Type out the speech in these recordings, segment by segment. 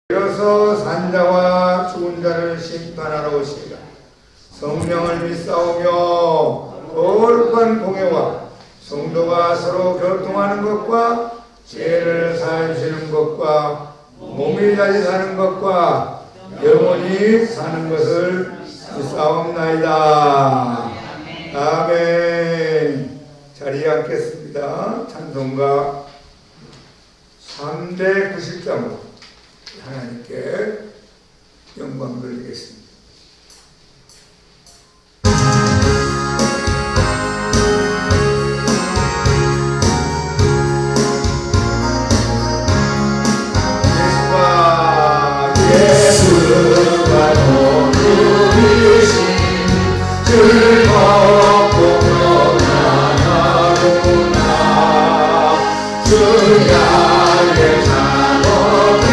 이어서 산자와 죽은 자를 심판하러 오시리라. 성령을 믿사오며 거룩한 공예와 성도가 서로 교통하는 것과 죄를 사해주시는 것과 몸이 다시 사는 것과 영원히 사는 것을 믿사옵나이다. 아멘. 자리에 앉겠습니다. 찬송가 390장으로 하나님께 영광 돌리겠습니다. 예수가 도우리신 즐겁고 평안하구나. 주야의 작업에는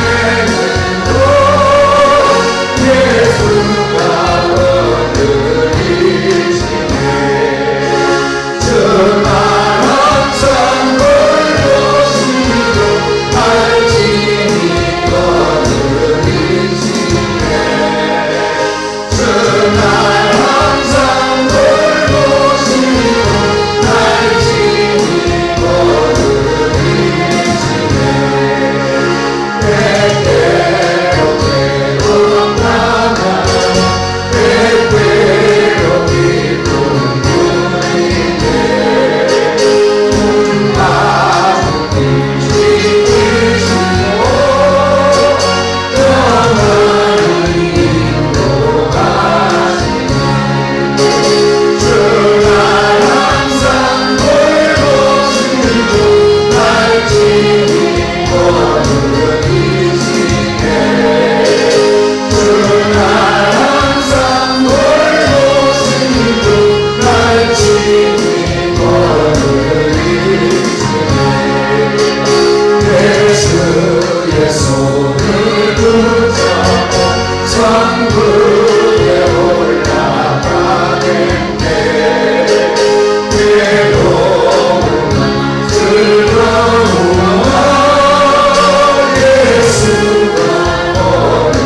예수가 얻으리시네. 주만 항상 돌보시고 알지니 얻으리시네. 주만 항상 돌보시고 알지니 얻으리시네. 때때로 괴롭다가 때때로 기쁜 분이네. 아무리 지키시고 영원히 인도하시네. 주가 항상 돌보시고 날 지키고 얻으리시네. 주가 항상 돌보시고 날 지키고 얻으리시네. 예수의 손을 붙잡고 천국에 올라가겠네. 외로움은 즐거우마 예수가 얻으리시네.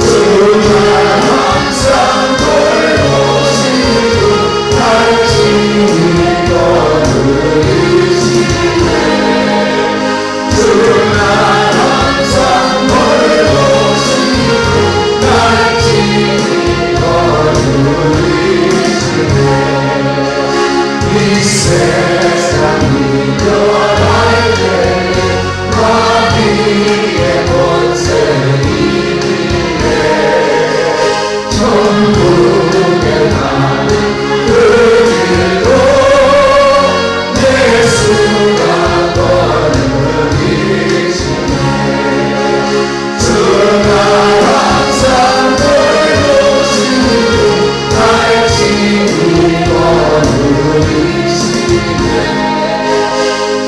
주만 항상 돌보시고 날 지키고 얻으리시네. 주만 항상 돌보시고 날 지키고 얻으리시네. 이 세상 이겨갈 때 마귀의 권세이네. 천국에 가는 그 길도 예수가 걸으시네. 주가 항상 돌보시고 날 지키고 얻으리시네.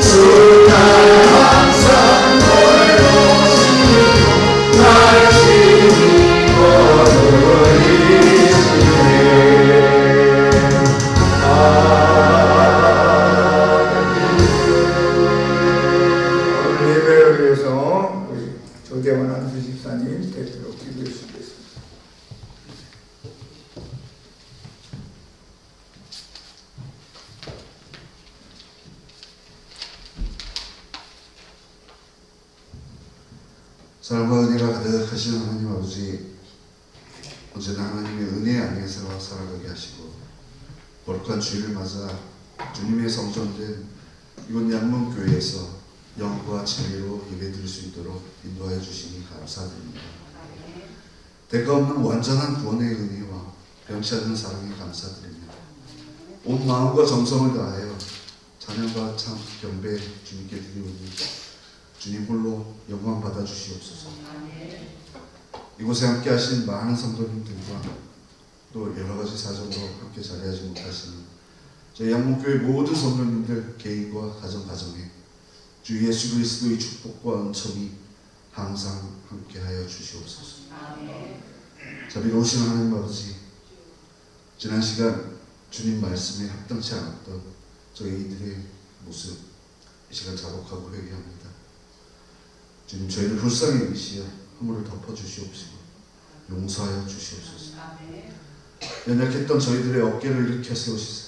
주가 항상 돌보시고 날 지키고 얻으리시네. 오늘 예배를 위해서 우리 조대원 안수 집사님 대표로 기도해 주시겠습니다. 사랑과 은혜가 가득하신 하나님 아버지, 언제나 하나님의 은혜 안에서 살아가게 하시고 거룩한 주일을 맞아 주님의 성전된 이곳 양문교회에서 영과 진리로 예배드릴 수 있도록 인도하여 주시니 감사드립니다. 대가 없는 완전한 구원의 은혜와 변치 않는 사랑에 감사드립니다. 온 마음과 정성을 다하여 찬양과 참 경배 주님께 드리오니 주님 홀로 영광 받아 주시옵소서. 이곳에 함께 하신 많은 성도님들과 또 여러 가지 사정으로 함께 자리하지 못하시는 저희 양문교회 모든 성도님들 개인과 가정에 주 예수 그리스도의 축복과 은총이 항상 함께하여 주시옵소서. 자비로우신 하나님 아버지, 지난 시간 주님 말씀에 합당치 않았던 저희들의 모습 이 시간 자복하고 회개합니다. 주님 저희를 불쌍히 여기시어 허물을 덮어주시옵시고 용서하여 주시옵소서. 연약했던 저희들의 어깨를 일으켜 세우시사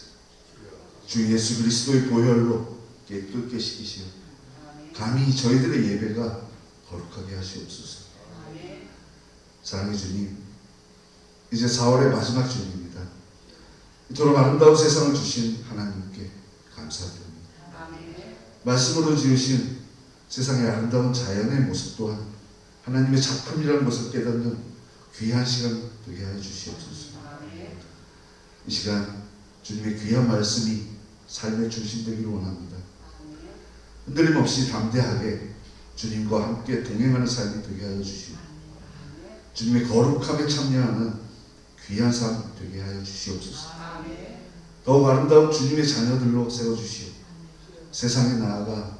주 예수 그리스도의 보혈로 깨끗게 씻기시어 감히 저희들의 예배가 거룩하게 하시옵소서. 사랑의 주님, 이제 4월의 마지막 주일입니다. 이토록 아름다운 세상을 주신 하나님께 감사드립니다. 말씀으로 지으신 세상의 아름다운 자연의 모습 또한 하나님의 작품이라는 것을 깨닫는 귀한 시간 되게 하여 주시옵소서. 이 시간 주님의 귀한 말씀이 삶의 중심 되기를 원합니다. 흔들림 없이 담대하게 주님과 함께 동행하는 삶이 되게 하여 주시고 주님의 거룩함에 참여하는 귀한 삶 되게 하여 주시옵소서. 더욱 아름다운 주님의 자녀들로 세워주시오 세상에 나아가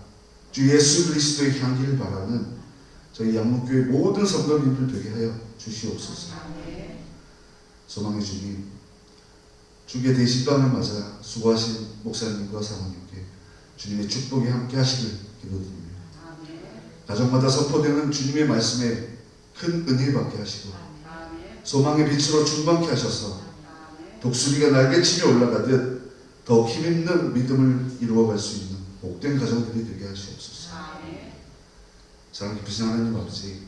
주 예수 그리스도의 향기를 바라는 저희 양목교회 모든 성도님들 되게 하여 주시옵소서. 소망의 주님, 주의 대식방을 맞아 수고하신 목사님과 사모님께 주님의 축복이 함께 하시길 기도드립니다. 가정마다 선포되는 주님의 말씀에 큰 은혜 받게 하시고 소망의 빛으로 충만케 하셔서 독수리가 날개치며 올라가듯 더욱 힘있는 믿음을 이루어갈 수 있는 복된 가정들이 되게 하시옵소서. 사랑 깊으신 하나님 아버지,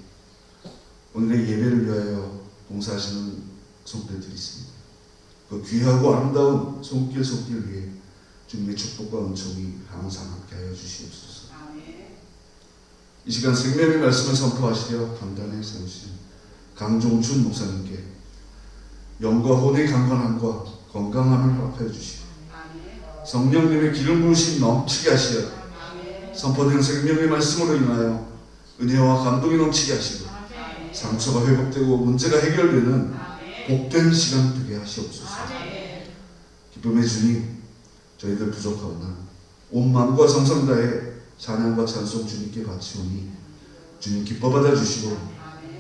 오늘의 예배를 위하여 봉사하시는 성도들이 있습니다. 그 귀하고 아름다운 손길 위에 주님의 축복과 은총이 항상 함께 하여 주시옵소서. 이 시간 생명의 말씀을 선포하시려 강단에 세우신 강종춘 목사님께 영과 혼의 강건함과 건강함을 허락하여 주시고 성령님의 기름 부으심 넘치게 하시어 선포된 생명의 말씀으로 인하여 은혜와 감동이 넘치게 하시고 상처가 회복되고 문제가 해결되는 복된 시간 되게 하시옵소서. 기쁨의 주님, 저희들 부족하오나 온 마음과 정성 다해 찬양과 찬송 주님께 바치오니 주님 기뻐 받아 주시고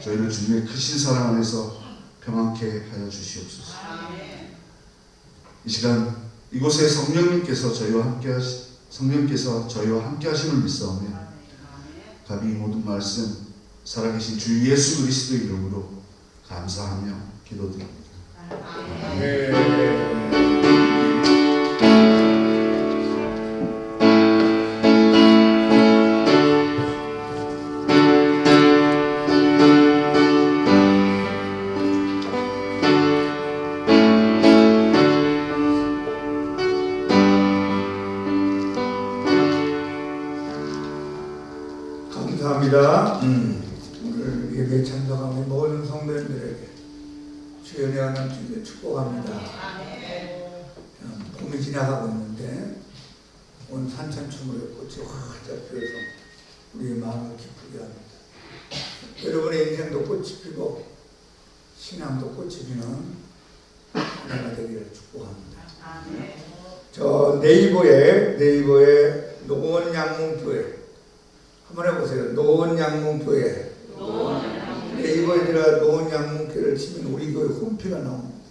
저희를 주님의 크신 사랑 안에서 평안케 하여 주시옵소서. 이 시간 이곳에 성령님께서 저희와 함께 하심을 믿사오며 감히 모든 말씀 살아계신 주 예수 그리스도의 이름으로 감사하며 기도드립니다. 감사합니다. 오늘 예배 참석하는 모든 성도님들에게 주의 은혜와 주의 축복합니다. 봄이 지나가고 있는데 오늘 산천초물의 꽃이 활짝 피어서 우리의 마음을 기쁘게 합니다. 여러분의 인생도 꽃이 피고 신앙도 꽃이 피는 하나가 되기를 축복합니다. 저 네이버에 노원양문교회 한번 해보세요. 노원양문교회. 네이버에 들어가 노원양문교회를 치면 우리 교회 홈피가 나옵니다.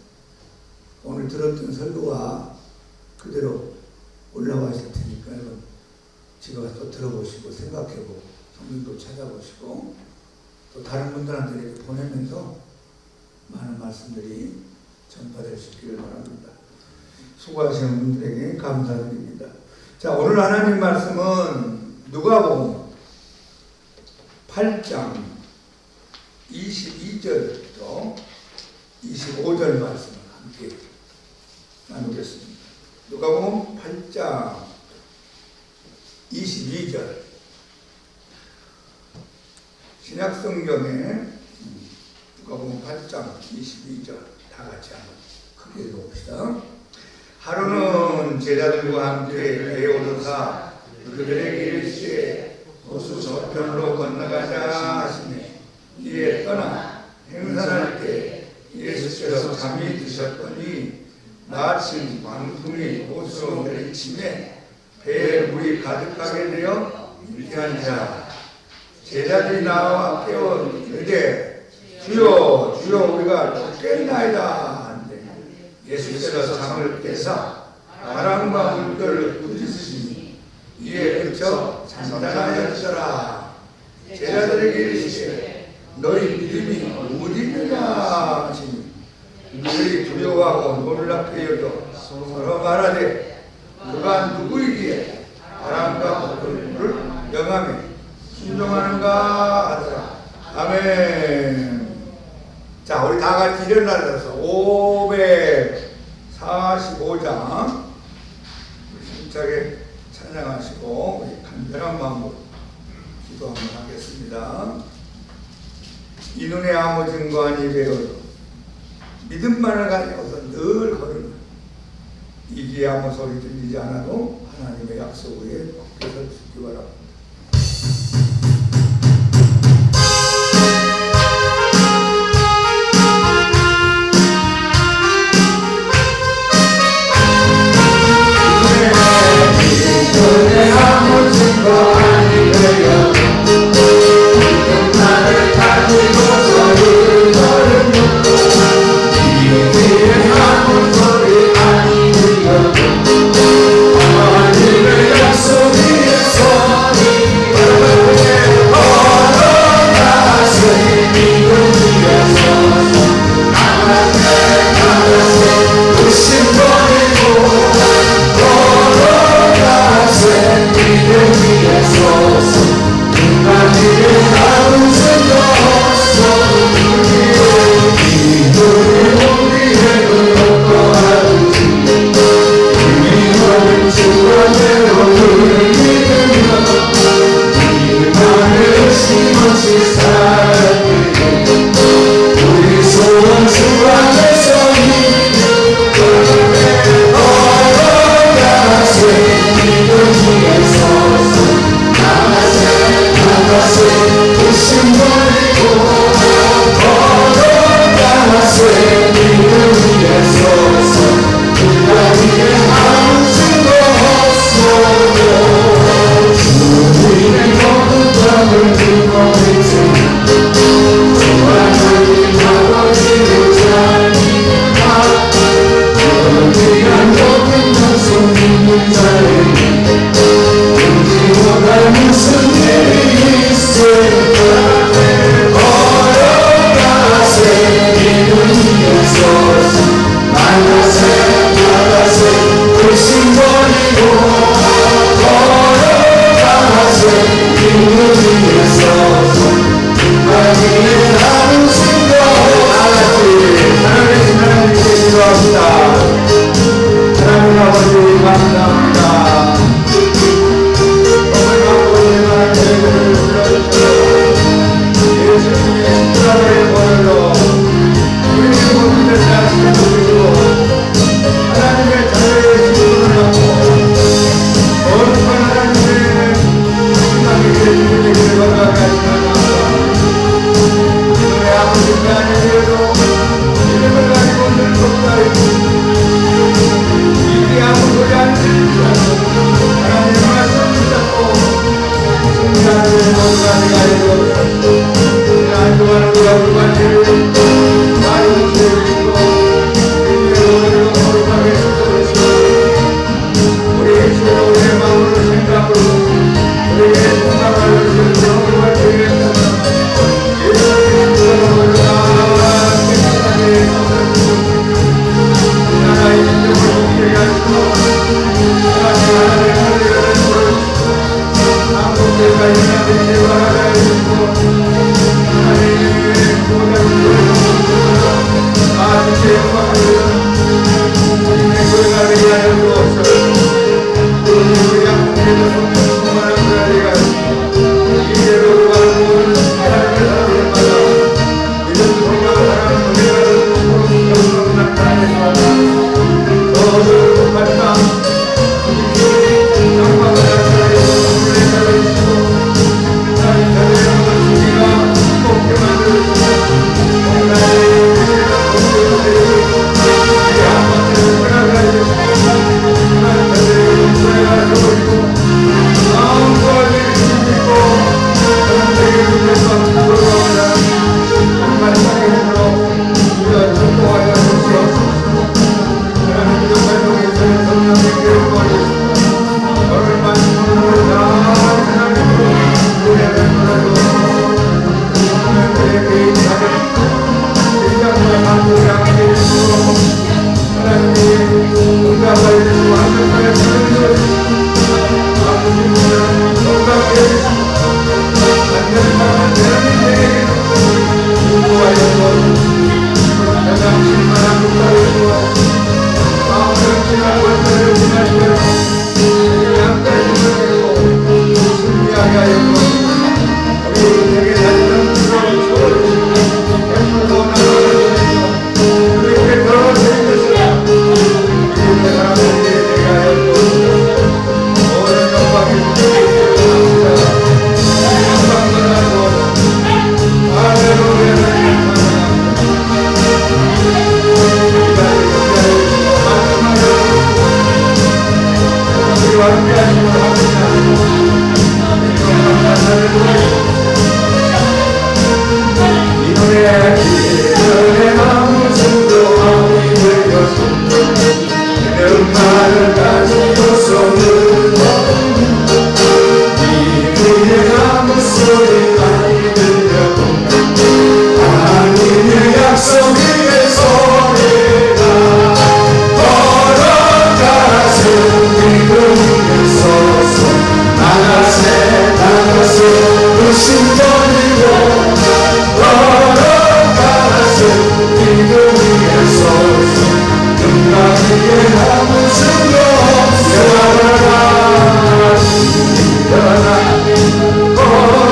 오늘 들었던 설교가 그대로 올라와 있을 테니까 여러분 집에 가서 또 들어보시고 생각해보고 성경도 찾아보시고 또 다른 분들한테 이렇게 보내면서 많은 말씀들이 전파될 수 있기를 바랍니다. 수고하시는 분들에게 감사드립니다. 자, 오늘 하나님 말씀은 누가복음 8장 22절부터 25절 말씀을 함께 나누겠습니다. 누가복음 8장 22절 신약성경에 누가복음 8장 22절 다 같이 한번 크게 읽어봅시다. 하루는 제자들과 함께 배에 오르사 그들에게 이르시되 호수 저편으로 건너가자 하시니 이에 떠나 행선할 때 예수께서 잠이 드셨더니 마침 광풍이 호수로 내리치매 배에 물이 가득하게 되어 위태한지라. 제자들이 나와 깨워 이르되 주여 주여 우리가 죽겠나이다 하는데 예수께서 잠을 깨사 바람과 물결을 부르시니 이에 그쳐 잔잔하였더라. 제자들이 제자들에게 이르시되 너희 믿음이 어디 있느냐 하시니 그들이 두려워하고 놀랍게 여겨 서로 말하되 그가 누구이기에 바람과 물을 명함에 순종하는가 하더라. 아멘. 자, 우리 다 같이 일어나서 545장 힘차게 찬양하시고 우리 간절한 마음으로 기도 한번 하겠습니다. 이 눈에 아무 증거하니 배우러 믿음만을 가지고서 늘 걸으면 이기에 아무 소리 들리지 않아도 하나님의 약속 위에 굳게 설 수 있기 바랍니다. 눈에 아무 증거 아니 되어 믿음만을 가지고서 늘 걸으면 이기에 아무 소리 아니 들려도 하나님의 약속 위에 서니 걸어가세 믿음 위에 서서 나가세 의심버리고 믿음 위에 서서 끝까지 아무 증거 없어 이 눈에 우리의 눈을 하든지 이미 너는 주관대로 눈을 믿으며 이만을 의심없이 살게 우리 소원 주 안에서 걸어가세 믿음 위에 서서 나가세 의심 버리고 걸어가세 믿음 위에 서서 끝까지의 아무 증거 없어도 주님의 모든 법을 듣고 있으니 주 하나님 아버지를 잘 믿으라 위한 모든 것을 믿는 자에게 우리보다 무슨 일이 있을까 걸어가세 믿음 위에 서서 나가세 의심 버리고 걸어가세 믿음 위에 서서 끝까지의 아무 증거 하나님께 기도합니다. 하나님 아버지 감사합니다. 오늘 아버지가 저희들을 불러주셔서 예수님의 십자가의 보혈로 우리의 모든 죄를 씻어주시고 하나님의 자녀의 기쁨을 받고 거룩한 하나님의 신앙의 예수님의 길을 걸어가게 하시는 너의 아버지께 아니되어도 이름을 가지고 늘 돕사이고 이게 아무 소리 안 들리지 않고 하나님의 말씀을 붙잡고 승리하는 모든 가지가 이루어졌고 안주하는 거룩한 죄를 많은 죄를 짓고 우리의 오늘도 거룩하게 씻어주시고 우리의 죄로 우리의 마음으로 생각으로 우리의 생각을 주시는 거룩한 죄를 불신 버리고 걸어가세 믿음 위에 서서 끝나기에 아무 증거 일어나 일어나 걸어라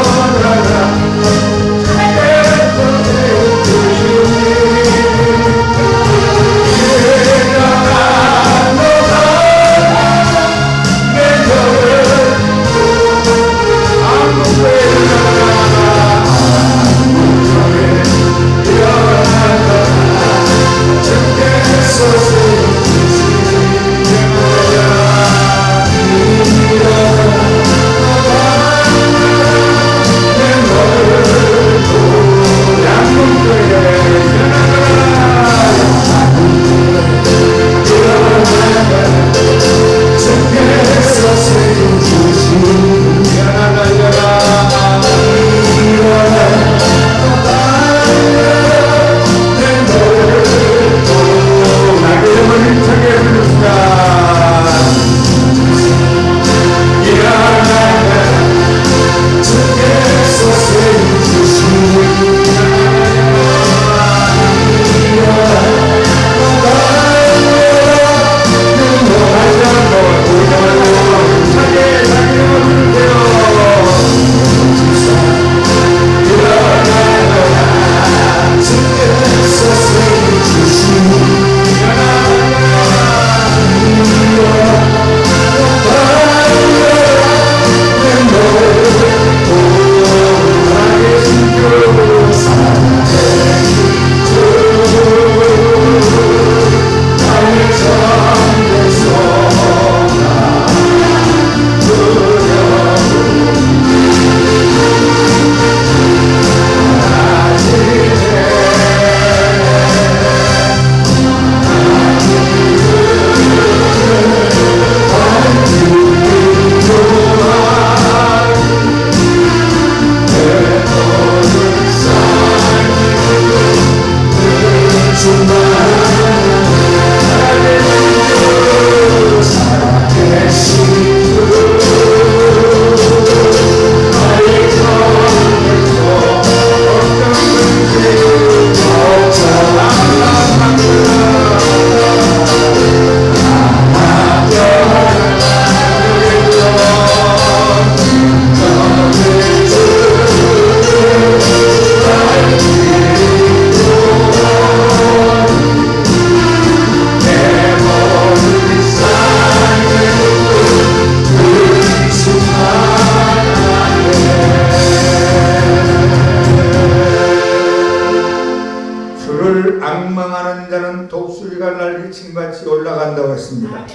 악망하는 자는 독수리가 날개친 같이 올라간다고 했습니다.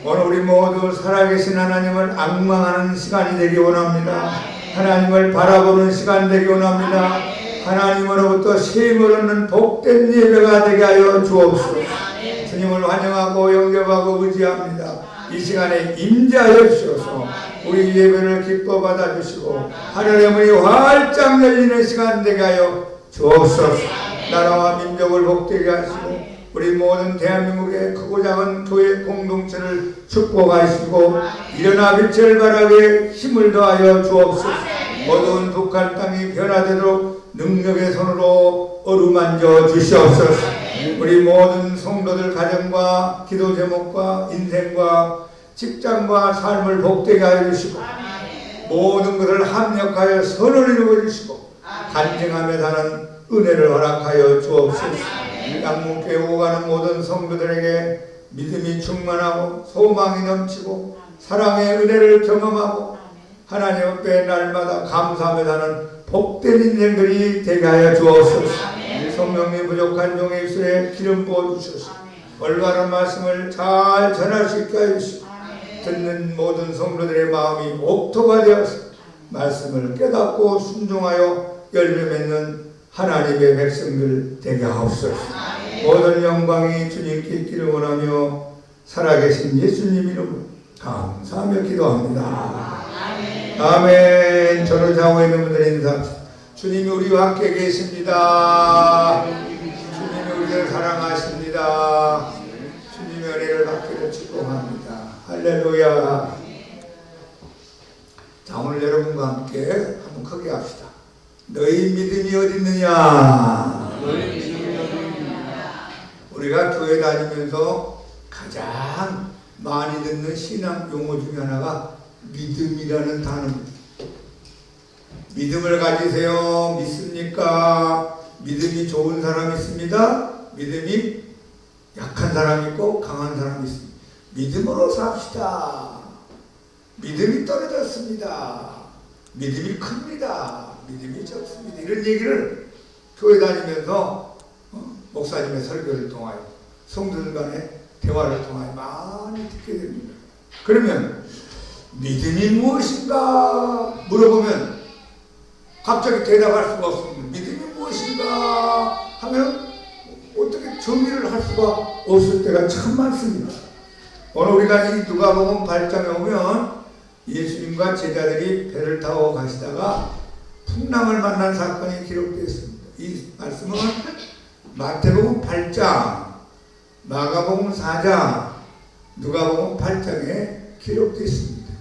오늘 우리 모두 살아계신 하나님을 악망하는 시간이 되기 원합니다. 하나님을 바라보는 시간 되기 원합니다. 하나님으로부터 쉼을 얻는 복된 예배가 되게 하여 주옵소서. 주님을 환영하고 영접하고 의지합니다. 이 시간에 임재하여 주셔서 우리 예배를 기뻐 받아주시고 하늘의 문이 활짝 열리는 시간 되게 하여 주옵소서. 나라와 민족을 복되게 하시고 우리 모든 대한민국의 크고 작은 교회 공동체를 축복하시고 일어나 빛을 발하게 힘을 더하여 주옵소서. 어두운 북한 땅이 변화되도록 능력의 손으로 어루만져 주시옵소서. 우리 모든 성도들 가정과 기도 제목과 인생과 직장과 삶을 복되게 하여 주시고 모든 것을 합력하여 선을 이루어 주시고 간증하며 사는 은혜를 허락하여 주옵소서. 양문교회 오가는 모든 성도들에게 믿음이 충만하고 소망이 넘치고 사랑의 은혜를 경험하고 하나님 앞에 날마다 감사하며 사는 복된 인생들이 되게 하여 주옵소서. 성령님 부족한 종의 입술에 기름 부어주셔서 올바른 말씀을 잘 전할 수 있게 하여 주시고 듣는 모든 성도들의 마음이 옥토가 되어서 말씀을 깨닫고 순종하여 열매 맺는 하나님의 백성들 되게 하옵소서. 모든 영광이 주님께 있기를 원하며 살아계신 예수님 이름으로 감사하며 기도합니다. 아멘. 저를 자고 있는 분들 인사. 주님이 우리와 함께 계십니다. 주님이 우리를 사랑하십니다. 주님의 은혜를 받기를 축복합니다. 할렐루야. 자, 오늘 여러분과 함께 한번 크게 합시다. 너희 믿음이 어디 있느냐? 우리가 교회 다니면서 가장 많이 듣는 신앙 용어 중에 하나가 믿음이라는 단어입니다. 믿음을 가지세요. 믿습니까? 믿음이 좋은 사람이 있습니다. 믿음이 약한 사람이 있고 강한 사람이 있습니다. 믿음으로 삽시다. 믿음이 떨어졌습니다. 믿음이 큽니다. 믿음이 적습니다. 이런 얘기를 교회 다니면서 목사님의 설교를 통하여 성도들 간의 대화를 통하여 많이 듣게 됩니다. 그러면 믿음이 무엇인가 물어보면 갑자기 대답할 수가 없습니다. 믿음이 무엇인가 하면 어떻게 정리를 할 수가 없을 때가 참 많습니다. 오늘 우리가 이 누가복음 8장에 오면 예수님과 제자들이 배를 타고 가시다가 풍랑을 만난 사건이 기록되어 있습니다. 이 말씀은 마태복음 8장, 마가복음 4장, 누가복음 8장에 기록되어 있습니다.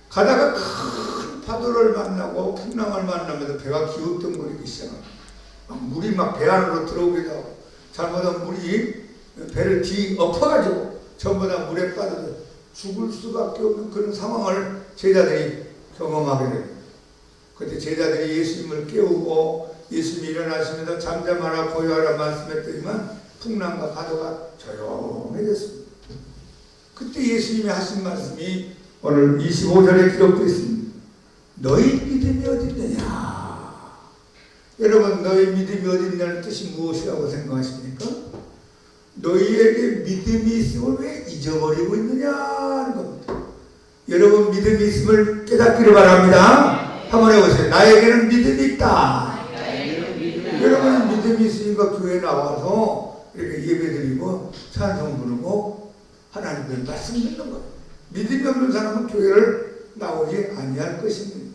가다가 큰 파도를 만나고 풍랑을 만나면서 배가 기웃덩거리기 시작합니다. 물이 막 배 안으로 들어오기도 하고 잘못하면 물이 배를 뒤엎어가지고 전부 다 물에 빠져서 죽을 수밖에 없는 그런 상황을 제자들이 경험하게 됩니다. 그때 제자들이 예수님을 깨우고 예수님이 일어나시면서 잠잠하라 고요하라 말씀했더니만 풍랑과 파도가 조용해졌습니다. 그때 예수님이 하신 말씀이 오늘 25절에 기록되어 있습니다. 너희 믿음이 어디 있느냐? 여러분, 너희 믿음이 어디 있냐는 뜻이 무엇이라고 생각하십니까? 너희에게 믿음이 있음을 왜 잊어버리고 있느냐는 겁니다. 여러분, 믿음이 있음을 깨닫기를 바랍니다. 한번 해보세요. 나에게는 믿음이 있다. 여러분, 믿음이 있으니까 교회에 나와서 이렇게 예배드리고 찬송 부르고 하나님의 말씀 듣는 거예요. 믿음이 없는 사람은 교회를 나오지 아니할 것입니다.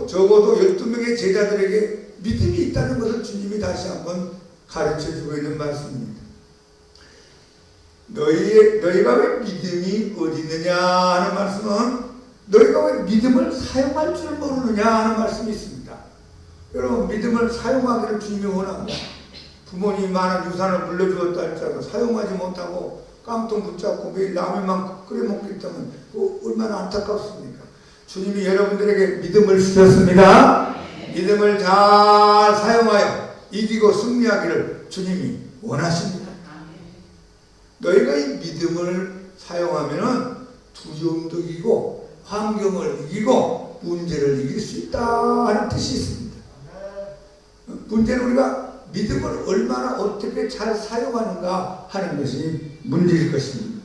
적어도 12명의 제자들에게 믿음이 있다는 것을 주님이 다시 한번 가르쳐주고 있는 말씀입니다. 너희가 왜 믿음이 어디 있느냐 하는 말씀은 너희가 왜 믿음을 사용할 줄 모르느냐 하는 말씀이 있습니다. 여러분, 믿음을 사용하기를 주님이 원합니다. 부모님이 많은 유산을 물려주었다 할지라도 사용하지 못하고 깡통 붙잡고 매일 라면만 끓여 먹기 때문에 얼마나 안타깝습니까? 주님이 여러분들에게 믿음을 주셨습니다. 믿음을 잘 사용하여 이기고 승리하기를 주님이 원하십니다. 너희가 이 믿음을 사용하면은 두려움도 이기고 환경을 이기고 문제를 이길 수 있다 하는 뜻이 있습니다. 문제는 우리가 믿음을 얼마나 어떻게 잘 사용하는가 하는 것이 문제일 것입니다.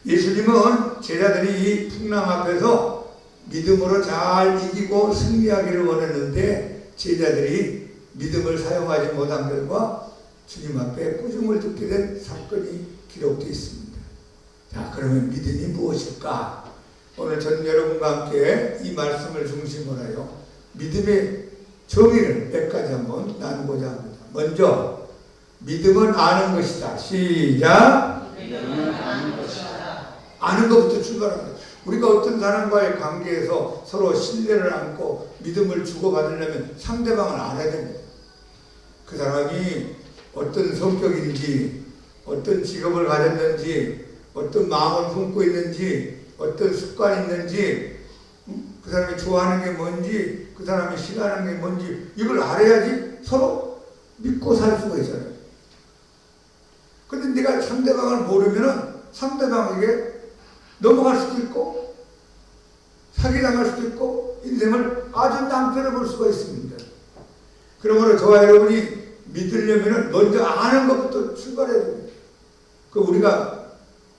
예수님은 제자들이 이 풍랑 앞에서 믿음으로 잘 이기고 승리하기를 원했는데 제자들이 믿음을 사용하지 못한 결과 주님 앞에 꾸중을 듣게 된 사건이 기록되어 있습니다. 자, 그러면 믿음이 무엇일까? 오늘 전 여러분과 함께 이 말씀을 중심으로 하여 믿음의 정의를 몇 가지 한번 나누고자 합니다. 먼저 믿음은 아는 것이다. 시작. 믿음은 아는 것이다. 아는 것부터 출발합니다. 우리가 어떤 사람과의 관계에서 서로 신뢰를 안고 믿음을 주고받으려면 상대방을 알아야 됩니다. 그 사람이 어떤 성격인지, 어떤 직업을 가졌는지, 어떤 마음을 품고 있는지, 어떤 습관이 있는지, 그 사람이 좋아하는 게 뭔지, 그 사람이 싫어하는 게 뭔지 이걸 알아야지 서로 믿고 살 수가 있잖아요. 근데 네가 상대방을 모르면은 상대방에게 넘어갈 수도 있고 사기당할 수도 있고 인생을 아주 낭패를 볼 수가 있습니다. 그러므로 저와 여러분이 믿으려면 먼저 아는 것부터 출발해야 됩니다. 그 우리가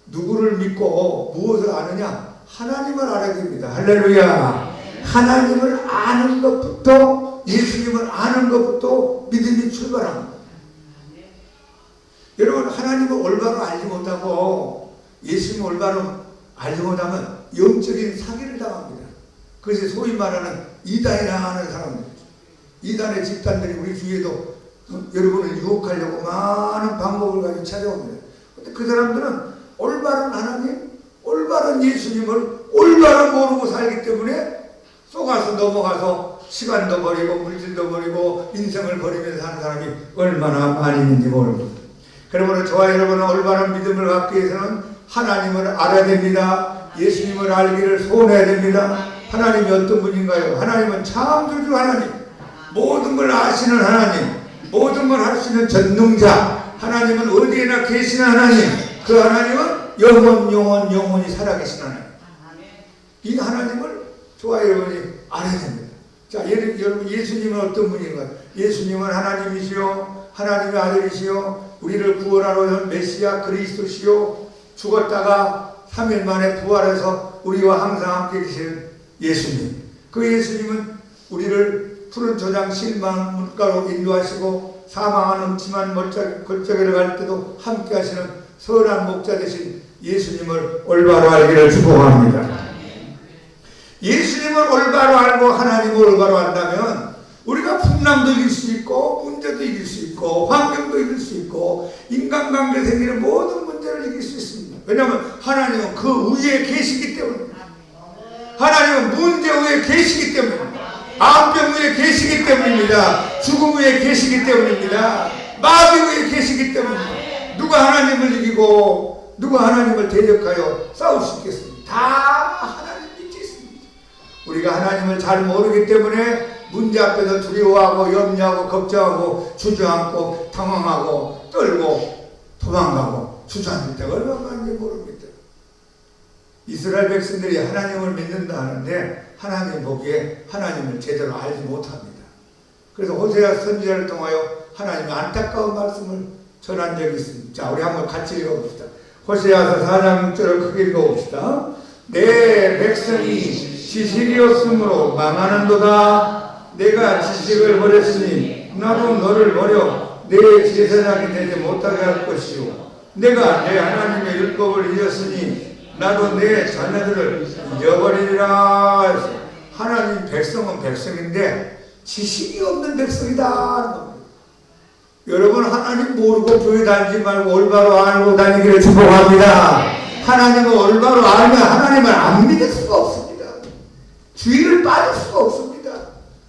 누구를 믿고 무엇을 아느냐? 하나님을 알아야 됩니다. 할렐루야. 하나님을 아는 것부터, 예수님을 아는 것부터 믿음이 출발합니다. 여러분, 하나님을 올바로 알지 못하고 예수님을 올바로 알지 못하면 영적인 사기를 당합니다. 그것이 소위 말하는 이단이라 하는 사람들, 이단의 집단들이 우리 주위에도 여러분을 유혹하려고 많은 방법을 가지고 찾아옵니다. 근데 그 사람들은 올바른 하나님, 올바른 예수님을 올바로 모르고 살기 때문에 속아서 넘어가서 시간도 버리고 물질도 버리고 인생을 버리면서 사는 사람이 얼마나 많이 있는지 모릅니다. 그러므로 저와 여러분은 올바른 믿음을 갖기 위해서는 하나님을 알아야 됩니다. 예수님을 알기를 소원해야 됩니다. 하나님이 어떤 분인가요? 하나님은 창조주 하나님, 모든 걸 아시는 하나님, 모든 걸 할 수 있는 전능자, 하나님은 어디에나 계시는 하나님, 그 하나님은 영원히 살아계신 하나님. 이 하나님을 저와 여러분이 알아야 됩니다. 자, 여러분 예수님은 어떤 분인가요? 예수님은 하나님이시요, 하나님의 아들이시요, 우리를 구원하러 온 메시아 그리스도시요, 죽었다가 3일 만에 부활해서 우리와 항상 함께 계신 예수님. 그 예수님은 우리를 푸른 초장 실망 물가로 인도하시고 사망하는 음침한 골짜기를 갈 때도 함께 하시는 선한 목자 되신 예수님을 올바로 알기를 축복합니다. 예수님을 올바로 알고 하나님을 올바로 안다면 우리가 풍랑도 이길 수 있고 문제도 이길 수 있고 환경도 이길 수 있고 인간관계에 생기는 모든 문제를 이길 수 있습니다. 왜냐하면 하나님은 그 위에 계시기 때문입니다. 하나님은 문제 위에 계시기 때문입니다. 암병 위에 계시기 때문입니다. 죽음 위에 계시기 때문입니다. 마귀 위에 계시기 때문입니다. 누가 하나님을 이기고 누가 하나님을 대적하여 싸울 수 있겠습니까? 다 하나님 밑에 있습니다. 우리가 하나님을 잘 모르기 때문에 문제 앞에서 두려워하고 염려하고 걱정하고 주저앉고 당황하고 떨고 도망가고 주저앉을 때가 얼마나 많은지 모릅니다. 이스라엘 백성들이 하나님을 믿는다 하는데 하나님 보기에 하나님을 제대로 알지 못합니다. 그래서 호세아 선지자를 통하여 하나님의 안타까운 말씀을 전한 적이 있습니다. 자, 우리 한번 같이 읽어봅시다. 호세아서 4장 6절을 크게 읽어봅시다. 내 백성이 지식이 없으므로 망하는도다. 내가 지식을 버렸으니 나도 너를 버려 내 제사장이 되지 못하게 할 것이요. 내가 내 하나님의 율법을 잊었으니 나도 내 자녀들을 잊어버리리라. 하나님 백성은 백성인데 지식이 없는 백성이다. 여러분 하나님 모르고 교회 다니지 말고 올바로 알고 다니기를 축복합니다. 하나님을 올바로 알면 하나님을 안 믿을 수가 없습니다. 주의를 빠질 수가 없습니다.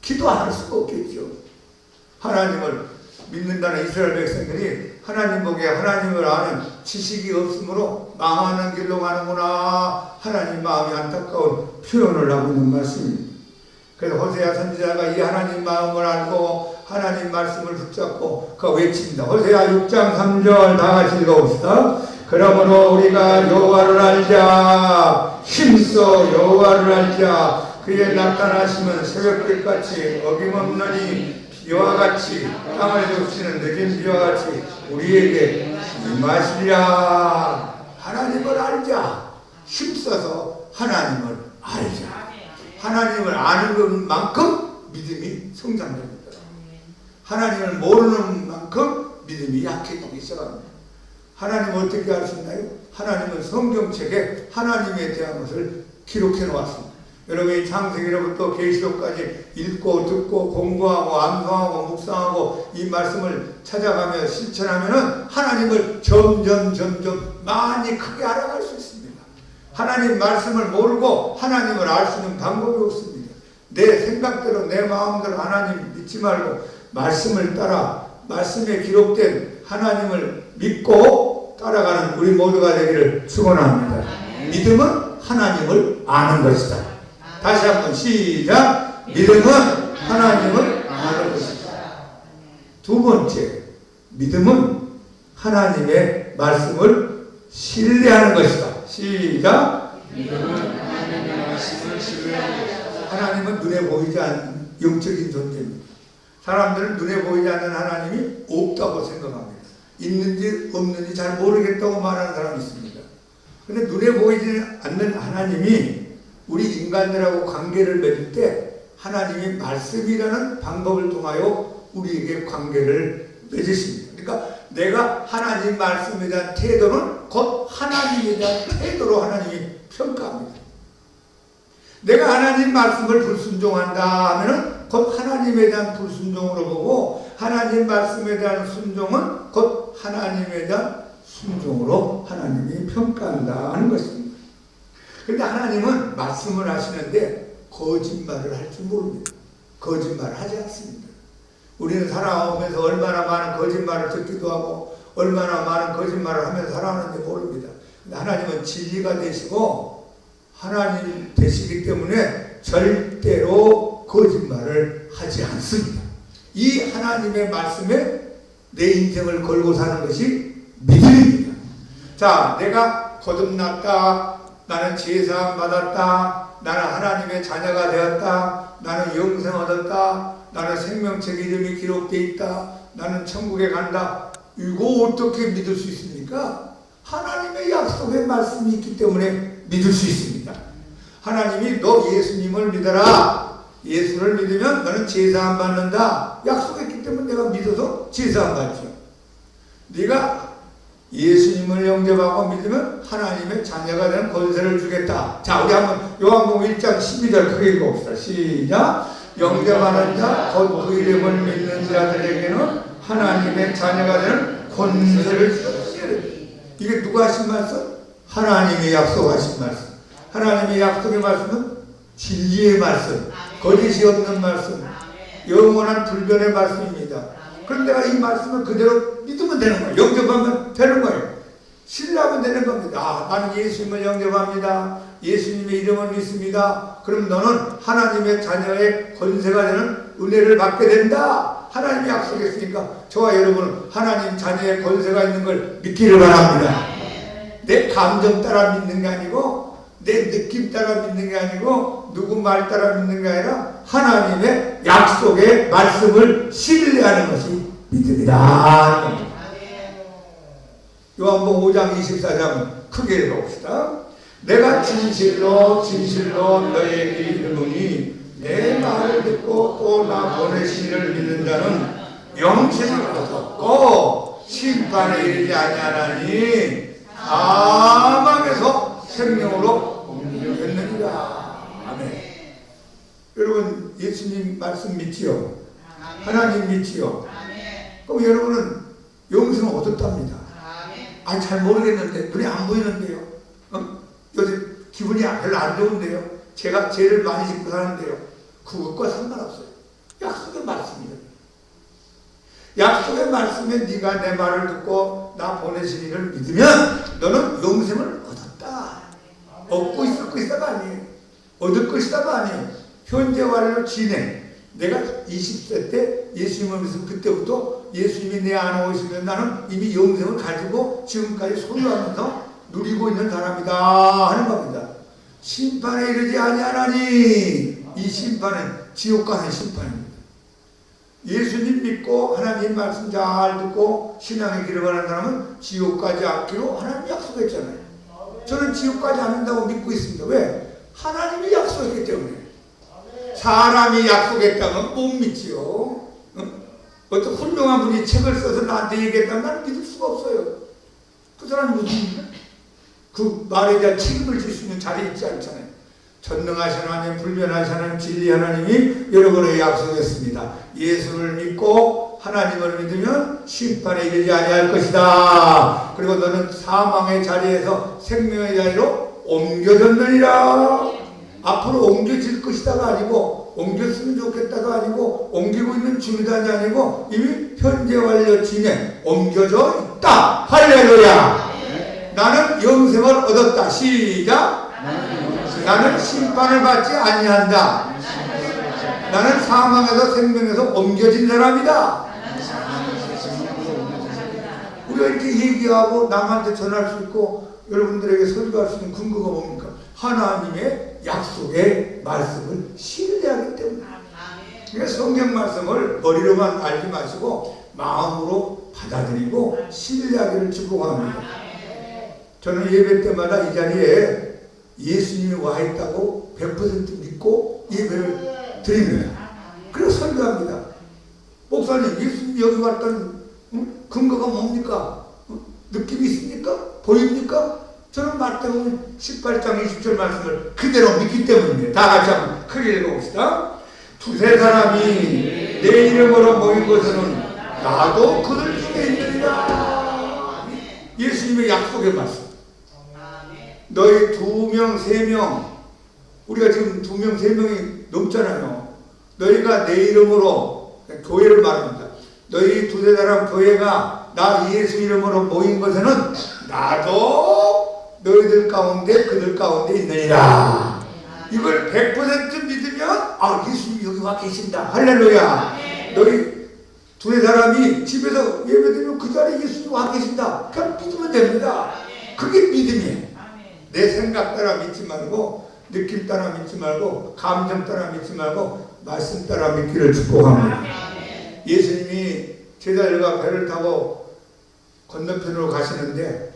기도 안 할 수가 없겠죠. 하나님을 믿는다는 이스라엘 백성들이 하나님 보기에 하나님을 아는 지식이 없으므로 망하는 길로 가는구나. 하나님 마음이 안타까운 표현을 하고 있는 말씀입니다. 그래서 호세아 선지자가 이 하나님 마음을 알고 하나님 말씀을 붙잡고 그 외칩니다. 호세아 6장 3절 다 같이 읽어봅시다. 그러므로 우리가 여호와를 알자. 힘써 여호와를 알자. 그의 나타나시면 새벽빛같이 어김없느니 비와 같이 땅을 적시는 늦은 비와 같이 우리에게 임하시리라. 하나님을 알자. 힘써서 하나님을 알자. 하나님을 아는 것만큼 믿음이 성장됩니다. 하나님을 모르는 만큼 믿음이 약해지기 시작합니다. 하나님을 어떻게 알 수 있나요? 하나님은 성경책에 하나님에 대한 것을 기록해 놓았습니다. 여러분이 창세기로부터 계시록까지 읽고 듣고 공부하고 암송하고 묵상하고 이 말씀을 찾아가며 실천하면은 하나님을 점점 많이 크게 알아갈 수 있습니다. 하나님 말씀을 모르고 하나님을 알 수 있는 방법이 없습니다. 내 생각대로 내 마음대로 하나님 믿지 말고 말씀을 따라 말씀에 기록된 하나님을 믿고 따라가는 우리 모두가 되기를 축원합니다. 믿음은 하나님을 아는 것이다. 다시 한번 시작. 믿음은 하나님을 아는 것이다. 두 번째, 믿음은 하나님의 말씀을 신뢰하는 것이다. 시작. 믿음은 하나님의 말씀을 신뢰하는 것이다. 하나님은 눈에 보이지 않는 영적인 존재입니다. 사람들은 눈에 보이지 않는 하나님이 없다고 생각합니다. 있는지 없는지 잘 모르겠다고 말하는 사람이 있습니다. 그런데 눈에 보이지 않는 하나님이 우리 인간들하고 관계를 맺을 때 하나님의 말씀이라는 방법을 통하여 우리에게 관계를 맺으십니다. 그러니까 내가 하나님 말씀에 대한 태도는 곧 하나님에 대한 태도로 하나님이 평가합니다. 내가 하나님 말씀을 불순종한다 하면은 곧 하나님에 대한 불순종으로 보고 하나님 말씀에 대한 순종은 곧 하나님에 대한 순종으로 하나님이 평가한다 하는 것입니다. 근데 하나님은 말씀을 하시는데 거짓말을 할 줄 모릅니다. 거짓말을 하지 않습니다. 우리는 살아오면서 얼마나 많은 거짓말을 듣기도 하고 얼마나 많은 거짓말을 하면서 살아오는지 모릅니다. 근데 하나님은 진리가 되시고 하나님 되시기 때문에 절대로 거짓말을 하지 않습니다. 이 하나님의 말씀에 내 인생을 걸고 사는 것이 믿음입니다. 자, 내가 거듭났다, 나는 제사함 받았다, 나는 하나님의 자녀가 되었다, 나는 영생 얻었다, 나는 생명책 이름이 기록되어 있다, 나는 천국에 간다. 이거 어떻게 믿을 수 있습니까? 하나님의 약속의 말씀이 있기 때문에 믿을 수 있습니다. 하나님이 너 예수님을 믿어라. 예수를 믿으면 너는 제사함 받는다. 약속했기 때문에 내가 믿어서 제사함 받죠. 네가 예수님을 영접하고 믿으면 하나님의 자녀가 되는 권세를 주겠다. 자, 우리 한번 요한복음 1장 12절 크게 읽어봅시다. 시작. 영접하는 자, 곧 그 이름을 믿는 자들에게는 하나님의 자녀가 되는 권세를 주시리. 이게 누가 하신 말씀? 하나님이 약속하신 말씀. 하나님의 약속의 말씀은 진리의 말씀, 거짓이 없는 말씀, 영원한 불변의 말씀입니다. 그런데 내가 이 말씀을 그대로 믿으면 되는 거예요. 영접하면 되는 거예요. 신뢰하면 되는 겁니다. 아, 나는 예수님을 영접합니다. 예수님의 이름을 믿습니다. 그럼 너는 하나님의 자녀의 권세가 되는 은혜를 받게 된다. 하나님이 약속했으니까 저와 여러분은 하나님 자녀의 권세가 있는 걸 믿기를 바랍니다. 내 감정 따라 믿는 게 아니고 내 느낌 따라 믿는 게 아니고 누구 말 따라 믿는 게 아니라 하나님의 약속의 말씀을 신뢰하는 것이 믿음이다. 요한복음 5장 24장 크게 읽어봅시다. 내가 진실로 진실로 너에게 이르노니 내 말을 듣고 또 나 보내신 이를 믿는 자는 영생을 얻었고 심판에 이르지 아니하나니 사망에서 생명으로 옮겨졌느니라. 아멘. 여러분 예수님 말씀 믿지요? 하나님 믿지요? 그럼 여러분은 영생을 얻었답니다. 아니 잘 모르겠는데 눈에 안 보이는데요. 요새 기분이 별로 안 좋은데요. 제가 죄를 많이 짓고 사는데요. 그것과 상관없어요. 약속의 말씀이에요. 약속의 말씀에 네가 내 말을 듣고 나 보내신 이를 믿으면 너는 영생을 얻었다. 얻고 있을 것이다가 아니에요. 얻을 것이다가 아니에요. 현재 완료 진행. 내가 20세 때 예수님을 믿으면 그때부터 예수님이 내 안에 오시면 나는 이미 영생을 가지고 지금까지 소유하면서 누리고 있는 사람이다 하는 겁니다. 심판에 이르지 아니하나니 이 심판은 지옥 가는 심판입니다. 예수님 믿고 하나님 말씀 잘 듣고 신앙의 길을 가는 사람은 지옥 가지 않기로 하나님이 약속했잖아요. 저는 지옥 가지 않는다고 믿고 있습니다. 왜? 하나님이 약속했기 때문에. 사람이 약속했다면 못 믿지요. 어떤 훌륭한 분이 책을 써서 나한테 얘기했다면 나는 믿을 수가 없어요. 그 사람이 무슨 그 말에 대한 책임을 질 수 있는 자리에 있지 않잖아요. 전능하신 하나님, 불변하신 하나님, 진리 하나님이 여러분에게 약속했습니다. 예수를 믿고 하나님을 믿으면 심판에 이르지 아니할 것이다. 그리고 너는 사망의 자리에서 생명의 자리로 옮겨졌느니라. 앞으로 옮겨질 것이다가 아니고 옮겼으면 좋겠다가 아니고 옮기고 있는 중이다 아니고 이미 현재 완료 진행 옮겨져 있다. 할렐루야. 나는 영생을 얻었다. 시작. 나는 심판을 받지 아니한다. 나는 사망에서 생명에서 옮겨진 사람이다. 우리가 이렇게 얘기하고 남한테 전할 수 있고 여러분들에게 설교할 수 있는 근거가 뭡니까? 하나님의 약속의 말씀을 신뢰하기 때문에. 그러니까 성경 말씀을 머리로만 알지 마시고 마음으로 받아들이고 신뢰하기를 축복합니다. 저는 예배 때마다 이 자리에 예수님이 와 있다고 100% 믿고 예배를 드립니다. 그래서 설교합니다. 목사님, 예수님이 여기 왔다는 근거가 뭡니까? 느낌이 있습니까? 보입니까? 저는 마태복음 18장 20절 말씀을 그대로 믿기 때문입니다. 다 같이 한번 크게 읽어봅시다. 두세 사람이 내 이름으로 모인 곳에는 나도 그들 중에 있느니라. 예수님의 약속의 말씀. 너희 2명, 3명, 우리가 지금 2명, 3명이 넘잖아요. 너희가 내 이름으로, 교회를 말합니다. 너희 2-3사람 교회가 나 예수 이름으로 모인 것에는 나도 너희들 가운데 그들 가운데 있느니라. 이걸 100% 믿으면 예수님 여기 와 계신다. 할렐루야. 너희 2-3사람이 집에서 예배드리면 그 자리에 예수님 와 계신다. 그냥 믿으면 됩니다. 그게 믿음이에요. 내 생각 따라 믿지 말고, 느낌 따라 믿지 말고, 감정 따라 믿지 말고, 말씀 따라 믿기를 축복합니다. 예수님이 제자들과 배를 타고 건너편으로 가시는데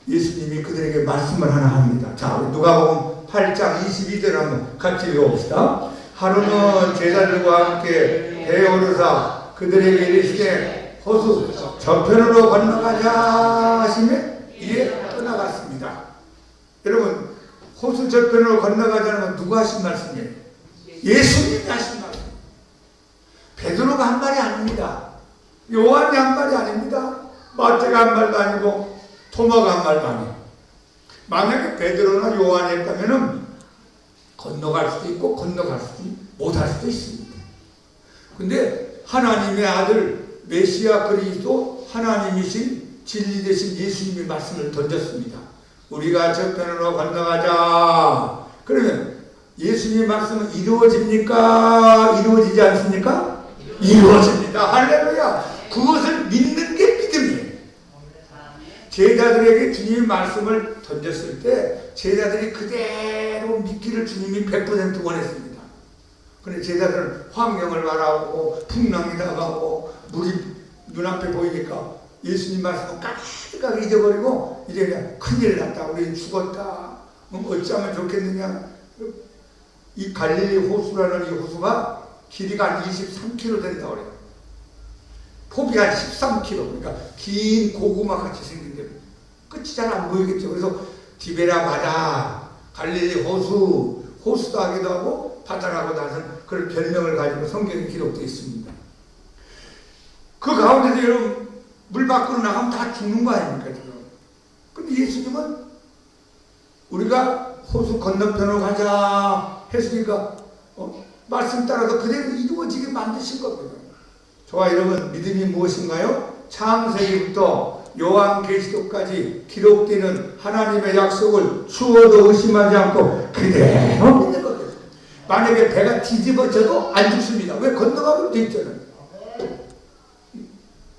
예수님이 그들에게 말씀을 하나 합니다. 자, 누가복음 8장 22절 한번 같이 읽어봅시다. 하루는 제자들과 함께 배에 오르사 그들에게 이르시되 호수 저편으로 건너가자 하시며 이에 떠나갔습니다. 여러분, 호수 저편으로 건너가자는 건 누가 하신 말씀이에요? 예수님이 하신 말씀. 베드로가 한 말이 아닙니다. 요한이 한 말이 아닙니다. 마태가 한 말도 아니고 토마가 한 말도 아니에요. 만약에 베드로나 요한이 했다면 건너갈 수도 있고 건너갈 수도 못할 수도 있습니다. 근데 하나님의 아들 메시아 그리스도 하나님이신 진리 되신 예수님의 말씀을 던졌습니다. 우리가 저편으로 건너가자. 그러면 예수님의 말씀은 이루어집니까? 이루어지지 않습니까? 이루어집니다. 할렐루야. 그것을 믿는 게 믿음이에요. 제자들에게 주님의 말씀을 던졌을 때 제자들이 그대로 믿기를 주님이 100% 원했습니다. 그런데 제자들은 환경을 바라보고 풍랑이 다가오고 물이 눈앞에 보이니까 예수님 말씀을 까마득하게 잊어버리고 이제 그냥 큰일 났다. 우리 죽었다. 어찌하면 좋겠느냐. 이 갈릴리 호수라는 이 호수가 길이가 한 23km 된다고 그래요. 폭이 한 13km. 그러니까 긴 고구마 같이 생긴 데 끝이 잘 안 보이겠죠. 그래서 디베라 바다, 갈릴리 호수, 호수도 하기도 하고 바다라고 나선 그런 별명을 가지고 성경에 기록되어 있습니다. 그 가운데서 여러분 물 밖으로 나가면 다 죽는 거 아닙니까 지금? 근데 예수님은 우리가 호수 건너편으로 가자 했으니까 말씀 따라서 그대로 이루어지게 만드신 겁니다. 저와 여러분 믿음이 무엇인가요? 창세기부터 요한계시록까지 기록되는 하나님의 약속을 추워도 의심하지 않고 그대로 믿는 겁니다. 만약에 배가 뒤집어져도 안 죽습니다. 왜? 건너가기로 돼 있잖아요.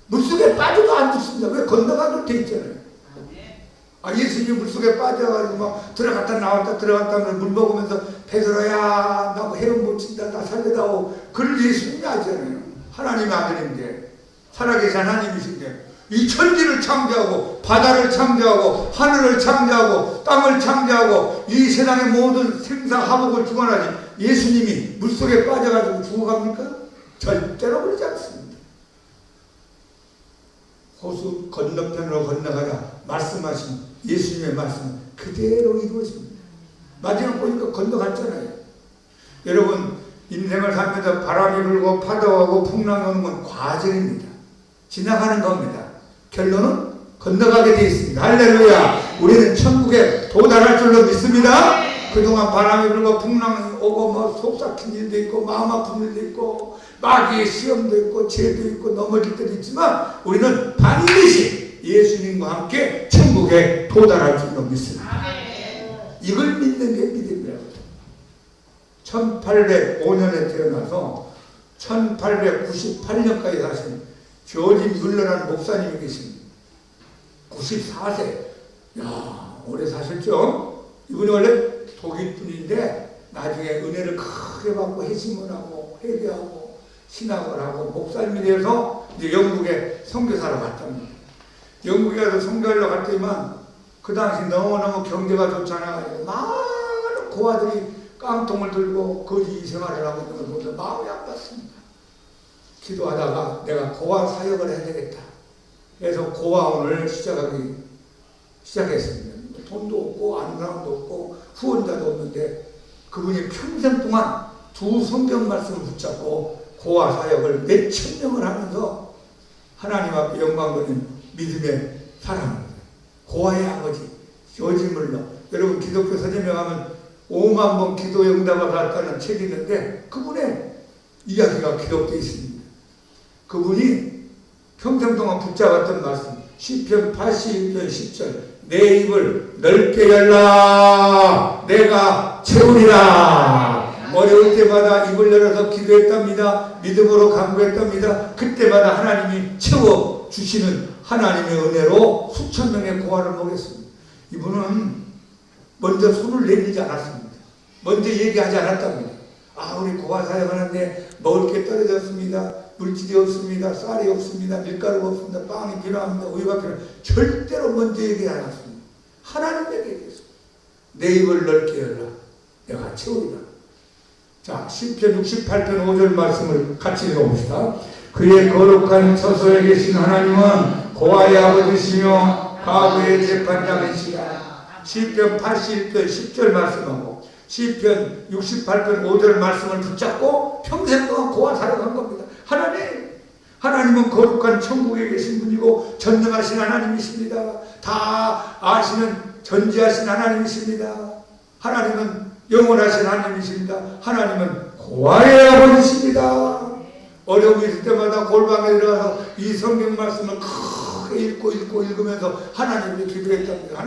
물속에 빠져도 안 죽습니다. 왜? 건너가기로 돼 있잖아요. 예수님이 물속에 빠져가지고 막 들어갔다 나왔다 들어갔다 하면 물 먹으면서 베드로야 나 헤엄 못 친다 나 살려다오. 그걸 예수님이 하잖아요. 하나님의 아들인데 살아계신 하나님이신데 이 천지를 창조하고 바다를 창조하고 하늘을 창조하고 땅을 창조하고 이 세상의 모든 생사화복을 주관하신 예수님이 물속에 빠져가지고 죽어갑니까? 절대로 그러지 않습니다. 호수 건너편으로 건너가자 말씀하신 예수님의 말씀은 그대로 이루어집니다. 마지막 보니까 건너갔잖아요. 여러분 인생을 살면서 바람이 불고 파도하고 풍랑이 오는 건 과정입니다. 지나가는 겁니다. 결론은 건너가게 되어 있습니다. 할렐루야. 우리는 천국에 도달할 줄로 믿습니다. 그동안 바람이 불고 풍랑이 오고 뭐 속삭힌 일도 있고 마음 아픈 일도 있고 마귀의 시험도 있고 죄도 있고 넘어질 때도 있지만 우리는 반드시 예수님과 함께 천국에 도달할 줄로 믿습니다. 이걸 믿는 게 믿음이라고. 1805년에 태어나서 1898년까지 사신 조지 뮬러라는 목사님이 계십니다. 94세. 야, 오래 사셨죠? 이분이 원래 독일 분인데 나중에 은혜를 크게 받고 회심을 하고 회개하고 신학을 하고 목사님이 되어서 이제 영국에 선교사로 갔답니다. 영국에 가서 선교하러 갔더니만 그 당시 너무너무 경제가 좋지 않아가지고 많은 고아들이 깡통을 들고 거지 생활을 하고 있는 걸 보면서 마음이 아팠습니다. 기도하다가 내가 고아 사역을 해야 되겠다. 그래서 고아원을 시작했습니다. 돈도 없고 아는 사람도 없고 후원자도 없는데 그분이 평생 동안 두 성경 말씀을 붙잡고 고아 사역을 몇천 명을 하면서 하나님 앞에 영광 돌린 믿음의 사람입니다. 고아의 아버지 조지 뮬러 여러분 기독교 서점에 가면 5만 번 기도의 응답을 받았다는 책이 있는데 그분의 이야기가 기록되어 있습니다. 그분이 평생 동안 붙잡았던 말씀 시편 81편 10절 내 입을 넓게 열라 내가 채우리라. 어려울 때마다 입을 열어서 기도했답니다. 믿음으로 간구했답니다. 그때마다 하나님이 채워주시는 하나님의 은혜로 수천 명의 고아를 먹였습니다. 이분은 먼저 손을 내밀지 않았습니다. 먼저 얘기하지 않았답니다. 우리 고아 사역하는데 먹을 게 떨어졌습니다. 물질이 없습니다. 쌀이 없습니다. 밀가루가 없습니다. 빵이 필요합니다. 우유가 필요합니다. 절대로 먼저 얘기하지 않았습니다. 하나님에게 얘기했습니다. 내 입을 넓게 열라. 내가 채우리라. 자, 시편 68편 5절 말씀을 같이 읽어봅시다. 그의 거룩한 처소에 계신 하나님은 고아의 아버지시며 과부의 재판장이시라. 시편 81편 10절 말씀하고 시편 68편 5절 말씀을 붙잡고 평생 동안 고아 살아간 겁니다. 하나님은 거룩한 천국에 계신 분이고 전능하신 하나님이십니다. 다 아시는 전지하신 하나님이십니다. 하나님은 영원하신 하나님이십니다. 하나님은 고아의 아버지십니다. 어려움이 있을 때마다 골방에 들어가서 이 성경 말씀을 크게 읽으면서 하나님께 기도했답니다.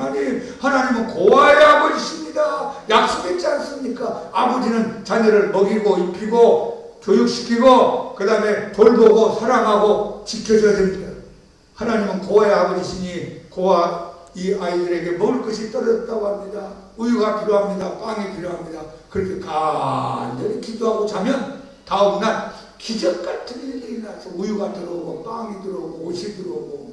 하나님은 고아의 아버지십니다. 약속했지 않습니까? 아버지는 자녀를 먹이고 입히고 교육시키고 그 다음에 돌보고 사랑하고 지켜줘야 됩니다. 하나님은 고아의 아버지시니 이 아이들에게 먹을 것이 떨어졌다고 합니다. 우유가 필요합니다. 빵이 필요합니다. 그렇게 간절히 기도하고 자면 다음날 기적 같은 일이 나서 우유가 들어오고 빵이 들어오고 옷이 들어오고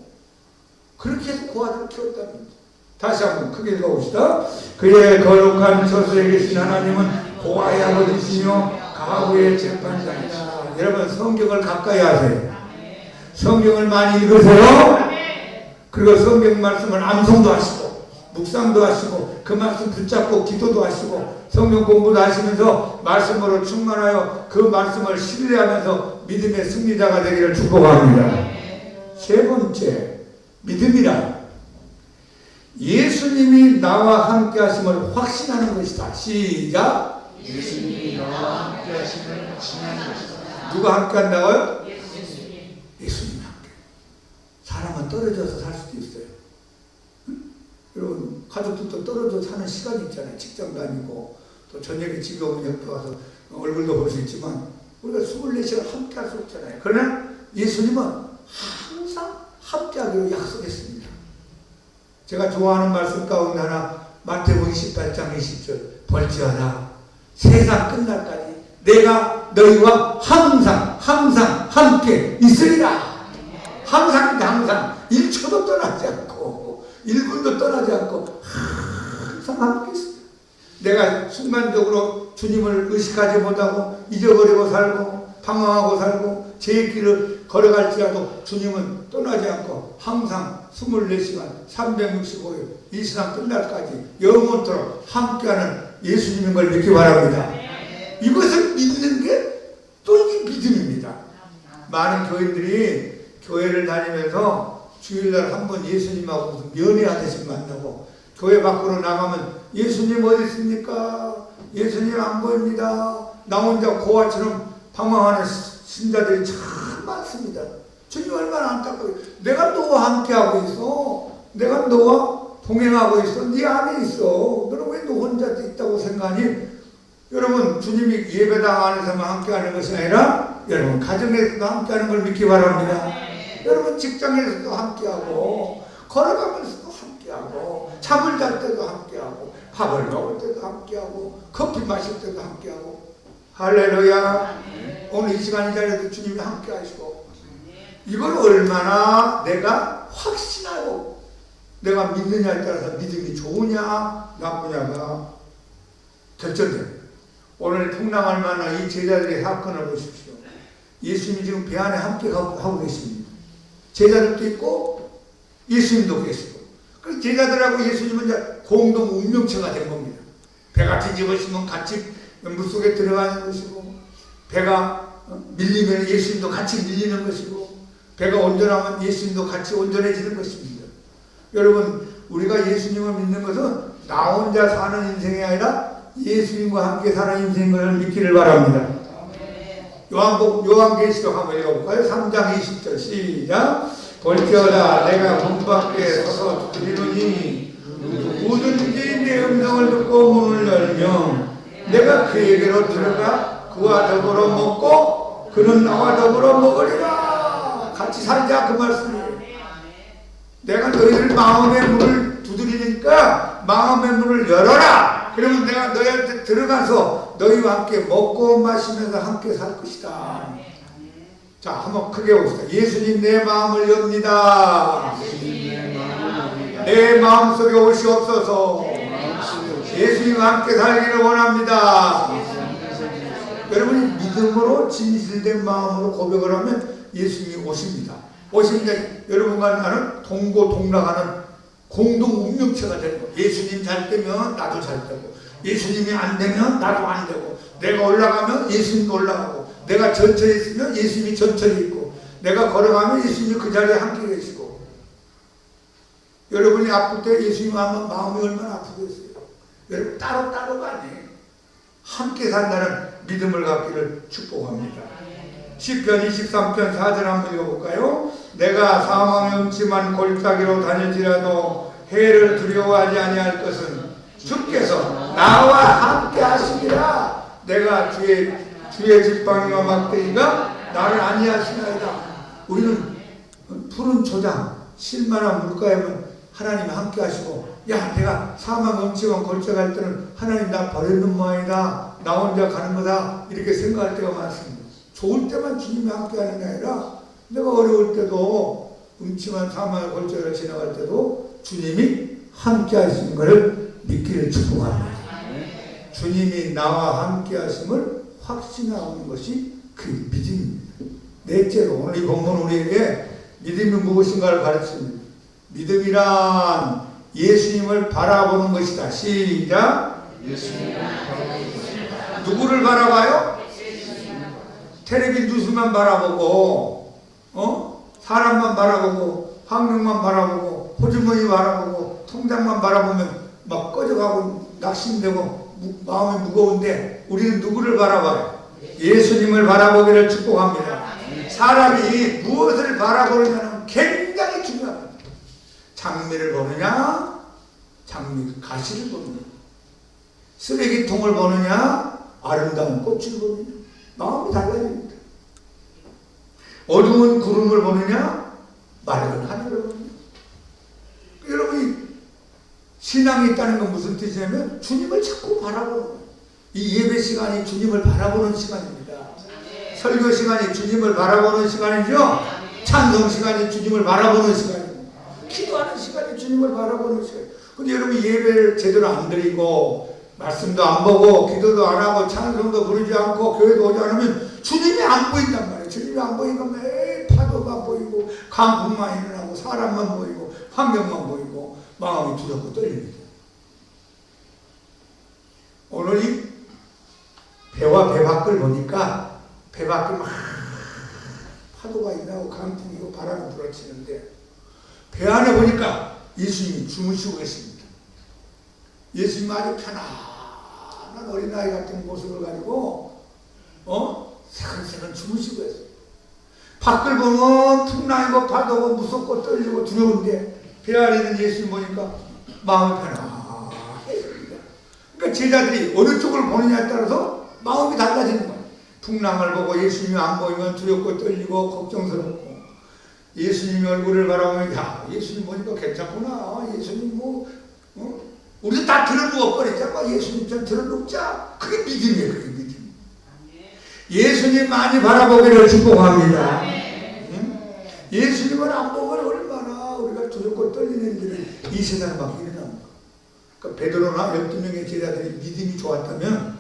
그렇게 해서 고아들을 키웠답니다. 다시 한번 크게 읽어봅시다. 그의 거룩한 처소에 계신 하나님은 고아의 아버지시며 과부의 재판장이다. 여러분 성경을 가까이 하세요. 성경을 많이 읽으세요. 그리고 성경 말씀을 암송도 하시고 묵상도 하시고 그 말씀 붙잡고 기도도 하시고 성경 공부도 하시면서 말씀으로 충만하여 그 말씀을 신뢰하면서 믿음의 승리자가 되기를 축복합니다. 세 번째, 믿음이란 예수님이 나와 함께 하심을 확신하는 것이다. 시작. 예수님이 나와 함께 하심을 확신하는 것이다. 누가 함께 한다고요? 예수님이 함께. 사람은 떨어져서 살 수도 있어요. 여러분 가족들도 떨어져 사는 시간이 있잖아요. 직장 다니고 또 저녁에 집에 오면 옆에 와서 얼굴도 볼 수 있지만 우리가 24시간 함께 할 수 없잖아요. 그러나 예수님은 항상 함께 하기로 약속했습니다. 제가 좋아하는 말씀 가운데 하나 마태복음 28장 20절 벌지어라 세상 끝날까지 내가 너희와 항상 함께 있으리라. 항상 1초도 떠나지 않고 1분도 떠나지 않고 항상 함께 있습니다. 내가 순간적으로 주님을 의식하지 못하고 잊어버리고 살고 방황하고 살고 제 길을 걸어갈지라도 주님은 떠나지 않고 항상 24시간 365일 이 세상 끝날까지 영원토록 함께하는 예수님인 걸 믿기 바랍니다. 이것을 믿는 게 또 이게 믿음입니다. 많은 교인들이 교회를 다니면서 주일날 한 번 예수님하고 무슨 연애하듯이 만나고 교회 밖으로 나가면 예수님 어디 있습니까? 예수님 안 보입니다. 나 혼자 고아처럼 방황하는 신자들이 참 많습니다. 주님 얼마나 안타까워요. 내가 너와 함께하고 있어. 내가 너와 동행하고 있어. 네 안에 있어. 너는 왜 너 혼자 있다고 생각하니? 여러분 주님이 예배당 안에서만 함께하는 것이 아니라 여러분 가정에서도 함께하는 걸 믿기 바랍니다. 여러분 직장에서도 함께하고 걸어가면서도 함께하고 잠을 잘 때도 함께하고 밥을 먹을 때도 함께하고 커피 마실 때도 함께하고 할렐루야. 오늘 이 시간 이 자리에도 주님이 함께하시고 이걸 얼마나 내가 확신하고 내가 믿느냐에 따라서 믿음이 좋으냐 나쁘냐가 결정됩니다. 오늘 풍랑할 만한 이 제자들의 사건을 보십시오. 예수님이 지금 배 안에 함께 하고 계십니다. 제자들도 있고 예수님도 계시고 그래서 제자들하고 예수님은 이제 공동 운명체가 된 겁니다. 배가 뒤집어지면 같이 물속에 들어가는 것이고 배가 밀리면 예수님도 같이 밀리는 것이고 배가 온전하면 예수님도 같이 온전해지는 것입니다. 여러분 우리가 예수님을 믿는 것은 나 혼자 사는 인생이 아니라 예수님과 함께 사는 인생인 것을 믿기를 바랍니다. 요한계시록 한번 읽어볼까요? 3장 20절 시작. 볼지어다 내가 문 밖에 서서 두드리노니 누구든지 내 음성을 듣고 문을 열면 내가 그에게로 들어가 그와 더불어 먹고 그는 나와 더불어 먹으리라. 같이 살자 그 말씀이에요. 내가 너희들 마음의 문을 두드리니까 마음의 문을 열어라. 그러면 내가 너희한테 들어가서 너희와 함께 먹고 마시면서 함께 살 것이다. 자, 한번 크게 봅시다. 예수님 내 마음을 엽니다. 내 마음속에 오시옵소서. 예수님과 함께 살기를 원합니다. 여러분이 믿음으로 진실된 마음으로 고백을 하면 예수님이 오십니다. 오시는데 여러분과 나는 동고동락하는 공동 운명체가 되는 거예요. 예수님 잘 되면 나도 잘 되고, 예수님이 안 되면 나도 안 되고, 내가 올라가면 예수님도 올라가고, 내가 전철에 있으면 예수님이 전철에 있고, 내가 걸어가면 예수님이 그 자리에 함께 계시고. 여러분이 아플 때 예수님 하면 마음이 얼마나 아프겠어요. 여러분 따로따로가 아니에요. 함께 산다는 믿음을 갖기를 축복합니다. 시편 23편 4절 한번 읽어볼까요? 내가 사망의 음침한 골짜기로 다닐지라도 해를 두려워하지 아니할 것은 주께서 나와 함께 하시리라. 내가 주의 지팡이와 막대기가 나를 안위하시나이다. 우리는 푸른 초장 실만한 물가에만 하나님이 함께 하시고, 야 내가 사망 음침한 골짜기 갈 때는 하나님 나 버리는 모양이다, 나 혼자 가는 거다, 이렇게 생각할 때가 많습니다. 좋을 때만 주님이 함께 하는 게 아니라 내가 어려울 때도, 음침한 사망의 골짜기를 지나갈 때도 주님이 함께 하시는 것을 믿기를 축복합니다. 주님이 나와 함께 하심을 확신하는 것이 그 믿음입니다. 넷째로 오늘 이 본문 우리에게 믿음이 무엇인가를 가르칩니다. 믿음이란 예수님을 바라보는 것이다. 시작. 누구를 바라봐요? 텔레비 뉴스만 바라보고, 사람만 바라보고, 환경만 바라보고, 호주머니 바라보고, 통장만 바라보면 막 꺼져가고 낙심되고 마음이 무거운데, 우리는 누구를 바라봐요? 예수님을 바라보기를 축복합니다. 사람이 무엇을 바라보느냐는 굉장히 중요합니다. 장미를 보느냐, 장미 가시를 보느냐, 쓰레기통을 보느냐, 아름다운 꽃을 보느냐, 마음이 달라집니다. 어두운 구름을 보느냐, 맑은 하늘을 보느냐. 여러분이 신앙이 있다는 건 무슨 뜻이냐면 주님을 자꾸 바라보는 거예요. 이 예배 시간이 주님을 바라보는 시간입니다. 설교 시간이 주님을 바라보는 시간이죠. 찬송 시간이 주님을 바라보는 시간입니다. 기도하는 시간이 주님을 바라보는 시간이에요. 근데 여러분 예배를 제대로 안 드리고 말씀도 안 보고 기도도 안 하고 찬송도 부르지 않고 교회도 오지 않으면 주님이 안 보인단 말이에요. 주님이 안 보이니까 매일 파도가 보이고 강풍만 일어나고 사람만 보이고 환경만 보이고 마음이 두렵고 떨립니다. 오늘 이 배와 배 밖을 보니까 배 밖에 막 파도가 일어나고 강풍이고 바람이 불어치는데 배 안에 보니까 예수님이 주무시고 계십니다. 예수님 아주 편안한 어린아이 같은 모습을 가지고 새근새근 주무시고 있어요. 밖을 보면 풍랑이고 파도고 무섭고 떨리고 두려운데 배 안에 있는 예수님 보니까 마음이 편안해집니다. 그러니까 제자들이 어느 쪽을 보느냐에 따라서 마음이 달라지는 거예요. 풍랑을 보고 예수님이 안 보이면 두렵고 떨리고 걱정스럽고, 예수님 얼굴을 바라보면 야 예수님 보니까 괜찮구나, 예수님 우리 다 들어누워버리자, 예수님 좀 들어눕자. 그게 믿음이에요. 그게 믿음. 예수님 많이 바라보기를 축복합니다. 예수님을 안 보면 얼마나 우리가 두렵고 떨리는 일들이 이 세상에 막 일어납니다. 그러니까 베드로나 12명의 제자들이 믿음이 좋았다면,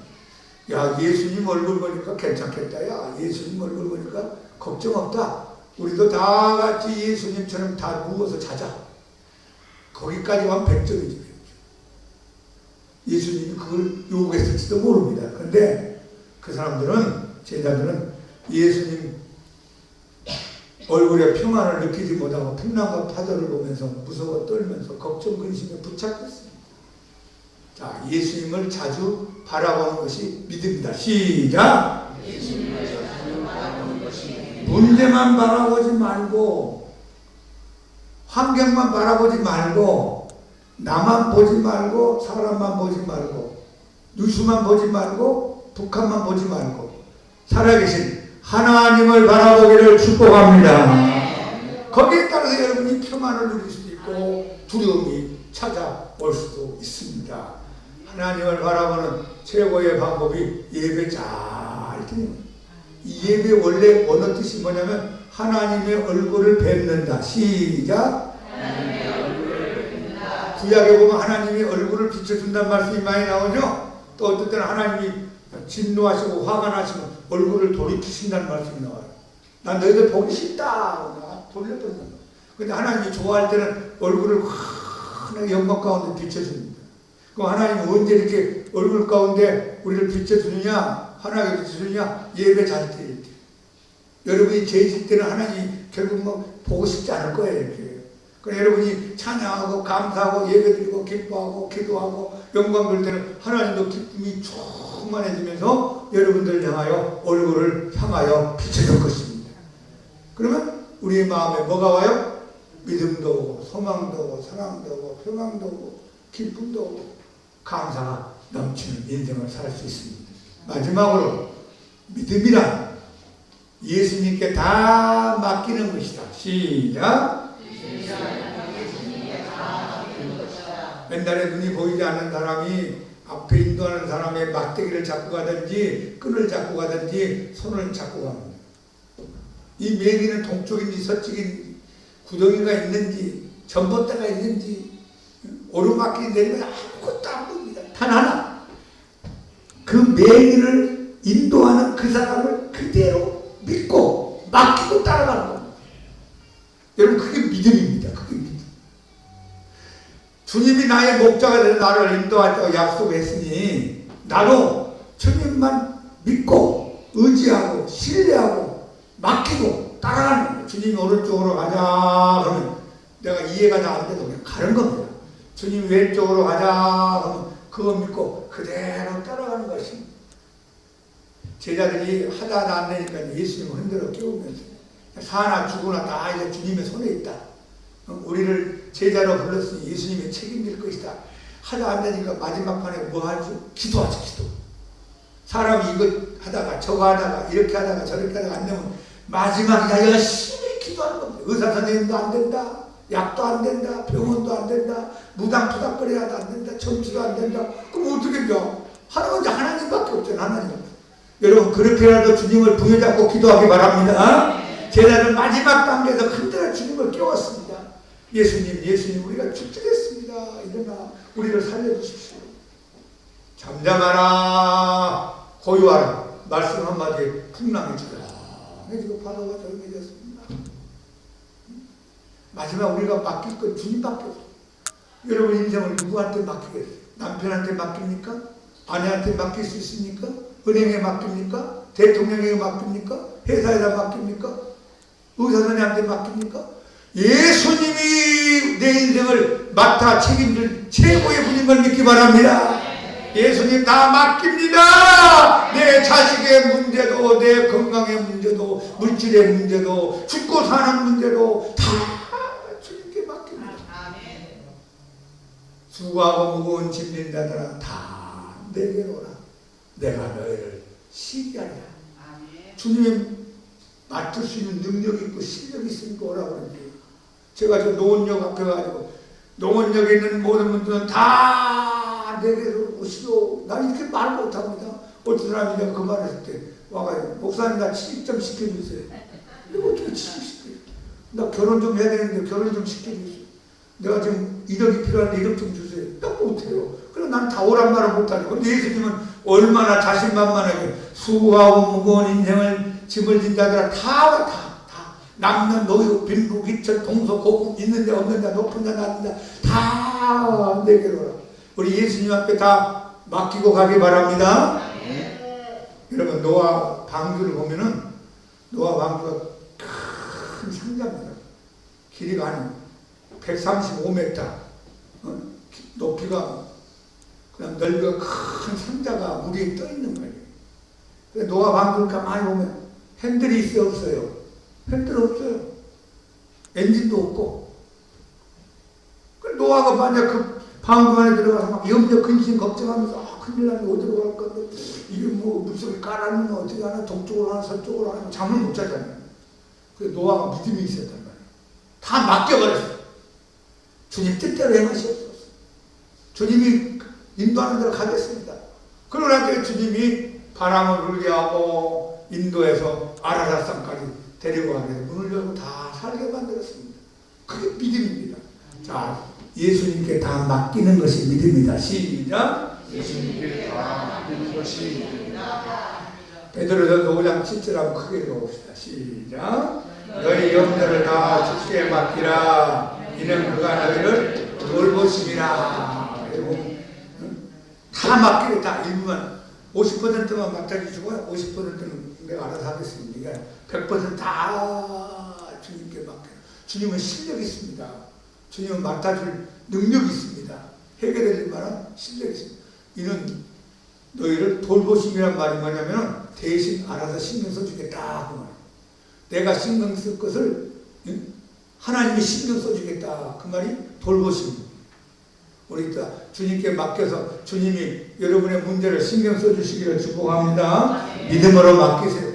야 예수님 얼굴 보니까 괜찮겠다, 야 예수님 얼굴 보니까 걱정 없다, 우리도 다 같이 예수님처럼 다 누워서 자자. 거기까지 하면 100점이죠. 예수님이 그걸 요구했을지도 모릅니다. 그런데 그 사람들은, 제자들은 예수님 얼굴에 평안을 느끼지 못하고 풍랑과 파도를 보면서 무서워 떨면서 걱정 근심에 붙잡혔습니다. 자, 예수님을 자주 바라보는 것이 믿음이다. 시작! 문제만 바라보지 말고, 환경만 바라보지 말고, 나만 보지 말고, 사람만 보지 말고, 뉴스만 보지 말고, 북한만 보지 말고, 살아계신 하나님을 바라보기를 축복합니다. 거기에 따라서 여러분이 평안을 누릴 수도 있고 두려움이 찾아올 수도 있습니다. 하나님을 바라보는 최고의 방법이 예배 잘 드리는 거예요. 이 예배 원래 원어 뜻이 뭐냐면 하나님의 얼굴을 뵙는다. 시작! 구약에 보면 하나님이 얼굴을 비춰준다는 말씀이 많이 나오죠. 또 어떨 때는 하나님이 진노하시고 화가 나시면 얼굴을 돌이키신다는 말씀이 나와요. 난 너희들 보기 싫다. 돌려버린다. 근데 하나님이 좋아할 때는 얼굴을 환하게 영광 가운데 비춰줍니다. 그럼 하나님은 언제 이렇게 얼굴 가운데 우리를 비춰주느냐, 환하게 비춰주느냐? 예배 잘 드릴 때. 여러분이 죄질 때는 하나님이 결국 뭐 보고 싶지 않을 거예요. 이렇게. 그러니까 여러분이 찬양하고 감사하고 예배드리고 기뻐하고 기도하고 영광 돌 때는 하나님도 기쁨이 충만해지면서 여러분들을 향하여 얼굴을 향하여 비춰줄 것입니다. 그러면 우리의 마음에 뭐가 와요? 믿음도 오고 소망도 오고 사랑도 오고 평안도 오고 기쁨도 오고 감사가 넘치는 인생을 살 수 있습니다. 마지막으로 믿음이란 예수님께 다 맡기는 것이다. 시작! 옛날에 눈이 보이지 않는 사람이 앞에 인도하는 사람의 막대기를 잡고 가든지 끈을 잡고 가든지 손을 잡고 갑니다. 이 메기는 동쪽인지 서쪽인지 구덩이가 있는지 전봇대가 있는지 오르막길이 내리면 아무것도 안 보입니다. 단 하나, 그 메기를 인도하는 그 사람을 그대로 믿고 맡기고 따라가는 겁니다. 여러분, 그게 믿음입니다. 그게 믿음. 주님이 나의 목자가 되어 나를 인도하자고 약속했으니 나도 주님만 믿고 의지하고 신뢰하고 맡기고 따라가는 거예요. 주님이 오른쪽으로 가자 그러면 내가 이해가 다 안 돼도 그냥 가는 겁니다. 주님이 왼쪽으로 가자 그러면 그거 믿고 그대로 따라가는 것입니다. 제자들이 하다 안 되니까 예수님을 흔들어 깨우면서 사나 죽으나 다 이제 주님의 손에 있다. 우리를 제자로 불렀으니 예수님이 책임질 것이다. 하다 안 되니까 마지막 판에 뭐 하지? 기도하지, 기도. 사람이 이거 하다가 저거 하다가 이렇게 하다가 저렇게 하다가 안 되면 마지막에 열심히 기도하는 겁니다. 의사 선생님도 안 된다. 약도 안 된다. 병원도 안 된다. 무당투닥거려도 안 된다. 점치도 안 된다. 그럼 어떻게 돼요? 하나님밖에 없잖아요. 하나님. 여러분, 그렇게라도 주님을 부여잡고 기도하기 바랍니다. 제자는 마지막 단계에서 흔들어 주님을 깨웠습니다. 예수님, 우리가 죽겠습니다. 일어나 우리를 살려주십시오. 잠잠하라, 고요하라. 말씀 한마디에 풍랑해지라. 해지고 바다가 조용해졌습니다. 마지막 우리가 맡길 건 주님밖에 없어요. 여러분 인생을 누구한테 맡기겠어요? 남편한테 맡깁니까? 아내한테 맡길 수 있습니까? 은행에 맡깁니까? 대통령에게 맡깁니까? 회사에다 맡깁니까? 의사 선생님한테 맡깁니까? 예수님이 내 인생을 맡아 책임질 최고의 분인 걸 믿기 바랍니다. 예수님 다 맡깁니다. 내 자식의 문제도, 내 건강의 문제도, 물질의 문제도, 죽고 사는 문제도 다 주님께 맡깁니다. 수고하고 무거운 짐진 자들아 다 내게로 오라. 내가 너희를 쉬게 하리라. 주님이 맡을 수 있는 능력이 있고 실력이 있으니까 오라고 그러지. 제가 저 노원역 앞에 가지고 노원역에 있는 모든 분들은 다 내게로 오시오. 나 이렇게 말 못합니다. 어떤 사람이 내가 그 말 했을 때 와가지고 목사님 나 취직 좀 시켜주세요. 내가 어떻게 취직시켜요? 나 결혼 좀 해야 되는데 결혼 좀 시켜주세요. 내가 지금 1억이 필요한데 1억 좀 주세요. 나 못해요. 그래서 난 다 오란 말을 못하죠. 근데 예수님은 얼마나 자신만만하게 수고하고 무거운 인생을 짐을 진 자들아 다 남녀 노유 빈부 기철 동서 고국 있는 자 없는 자 높은 자 낮은 자 다 내게로 오라. 우리 예수님 앞에 다 맡기고 가기 바랍니다. 여러분 노아 방주를 보면은 노아 방주가 큰 상자입니다. 길이가 한 135m 높이가 그다음 넓이가 큰 상자가 물 위에 떠 있는 거예요. 그래서 노아 방송을 가만히 보면 핸들이 있어요, 없어요? 핸들 없어요. 엔진도 없고. 노아가 만약 그 방송 안에 들어가서 막 염려 근심 걱정하면서 큰일 나면 어디로 갈 건데 이게 뭐 물속에 깔아놓으면 어떻게 하나 동쪽으로 하나 서쪽으로 하나 잠을 못 자잖아요. 그래서 노아가 믿음이 있었단 말이에요. 다 맡겨버렸어요. 주님 뜻대로 행하시옵소서. 주님이 인도하는 대로 가겠습니다. 그러고 나서 주님이 바람을 울게 하고 인도에서 아라랏산까지 데리고 가서 문을 열고 다 살게 만들었습니다. 그게 믿음입니다. 자, 예수님께 다 맡기는 것이 믿음이다. 시작. 예수님께 다 맡기는 것이 믿음이다. 베드로전서 5장 7절 한번 크게 읽어봅시다. 시작. 너희 염려를 다 주께 맡기라. 이는 그가 너희를 돌보심이라. 그리고 다 맡기래. 다 일부만 50%만 맡아주시고 50%는 내가 알아서 하겠습니다. 100%다 주님께 맡겨요. 주님은 실력이 있습니다. 주님은 맡아줄 능력이 있습니다. 해결될 만한 실력이 있습니다. 이는 너희를 돌보심이란 말이 뭐냐면 대신 알아서 신경 써주겠다 그 말이에요. 내가 신경 쓸 것을 하나님이 신경 써주겠다 그 말이 돌보심. 우리 주님께 맡겨서 주님이 여러분의 문제를 신경 써주시기를 축복합니다. 믿음으로 맡기세요.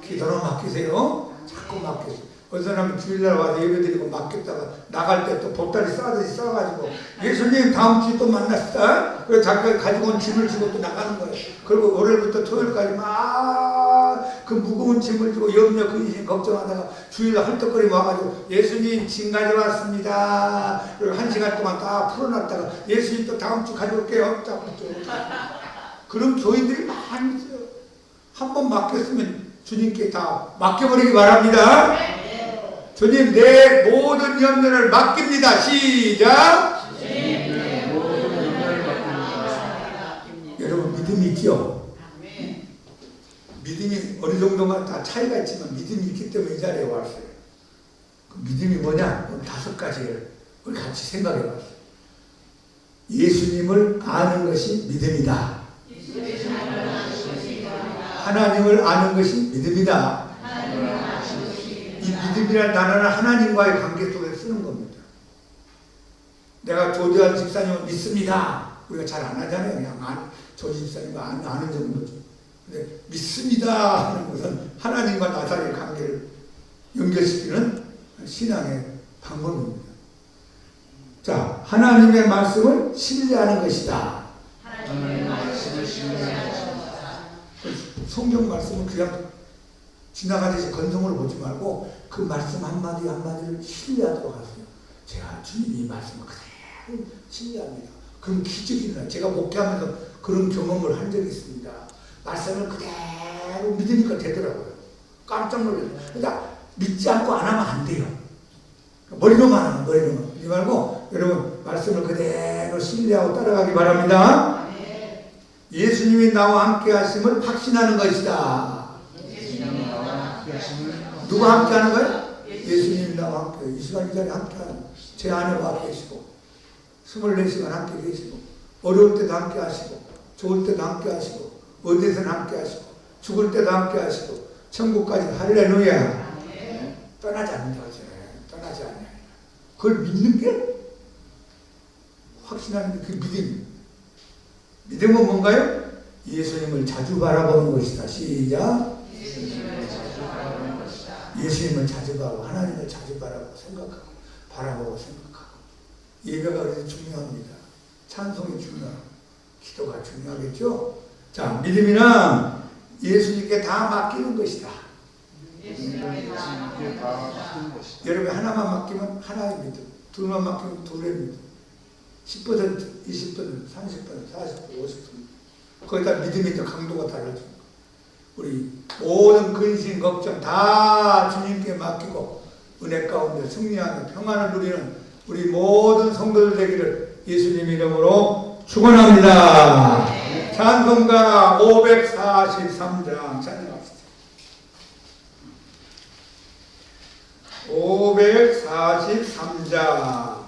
기도로 맡기세요. 자꾸 맡기세요. 어떤 사람은 주일날 와서 예배드리고 맡겼다가 나갈 때 또 보따리 싸듯이 싸가지고 예수님 다음 주에 또 만났다. 그래서 자기가 가지고 온 짐을 지고 또 나가는 거예요. 그리고 월요일부터 토요일까지 막 그 무거운 짐을 지고 염려 근심 걱정하다가 주일날 헐떡거리고 와가지고 예수님 짐 가져왔습니다. 그리고 1시간 동안 다 풀어놨다가 예수님 또 다음 주 가져올게요. 그런 교인들이 많이 있어요. 한번 맡겼으면 주님께 다 맡겨버리기 바랍니다. 주님 내 모든 염려를 맡깁니다. 시작. 여러분 믿음이 있죠? 믿음이 어느 정도만 다 차이가 있지만 믿음이 있기 때문에 이 자리에 왔어요. 그 믿음이 뭐냐? 5가지를 우리 같이 생각해 봤어요. 예수님을 아는 것이 믿음이다. 하나님을 아는 것이 믿음이다. 이 믿음이라는 단어는 하나님과의 관계 속에 쓰는 겁니다. 내가 조지환 집사님을 믿습니다. 우리가 잘 안 하잖아요. 그냥 조지 집사님과 아는 정도죠. 근데 믿습니다 하는 것은 하나님과 나 사이의 관계를 연결시키는 신앙의 방법입니다. 자, 하나님의 말씀을 신뢰하는 것이다. 하나님의 말씀을 신뢰하는 것이다. 성경 말씀은 그냥 지나가듯이 건성으로 보지 말고 그 말씀 한마디 한마디를 신뢰하도록 하세요. 제가 주님이 이 말씀을 그대로 신뢰합니다. 그럼 기적이 일어나요. 제가 목회하면서 그런 경험을 한 적이 있습니다. 말씀을 그대로 믿으니까 되더라고요. 깜짝 놀라요. 그러니까 믿지 않고 안 하면 안 돼요. 머리로만 하면 머리로만. 그러지 말고 여러분 말씀을 그대로 신뢰하고 따라가기 바랍니다. 예수님이 나와 함께 하심을 확신하는 것이다. 누가 함께 하는 거예요? 예수님이 나와 함께. 이 시간 이 자리에 함께 하는 거예요. 제 안에 와 계시고 24시간 함께 계시고 어려울 때도 함께 하시고 좋을 때도 함께 하시고 어디서는 함께 하시고 죽을 때도 함께 하시고 천국까지 할렐루야. 떠나지 않는다 하잖아요. 떠나지 않아요. 그걸 믿는 게 확신하는 게 그 믿음이에요. 믿음은 뭔가요? 예수님을 자주 바라보는 것이다. 시작. 예수님을 자주 바라보고 하나님을 자주 바라보고 생각하고 바라보고 생각하고 예배가 그래서 중요합니다. 찬송이 중요하고 기도가 중요하겠죠. 자, 믿음이란 예수님께 다 맡기는 것이다. 여러분 하나만 맡기면 하나의 믿음, 둘만 맡기면 둘의 믿음, 10%, 20%, 30%, 40%, 50% 거기다 믿음의 강도가 달라집니다. 우리 모든 근심 걱정 다 주님께 맡기고 은혜 가운데 승리하는 평안을 누리는 우리 모든 성도들 되기를 예수님 이름으로 축원합니다. 찬송가 543장 찬양합시다. 543장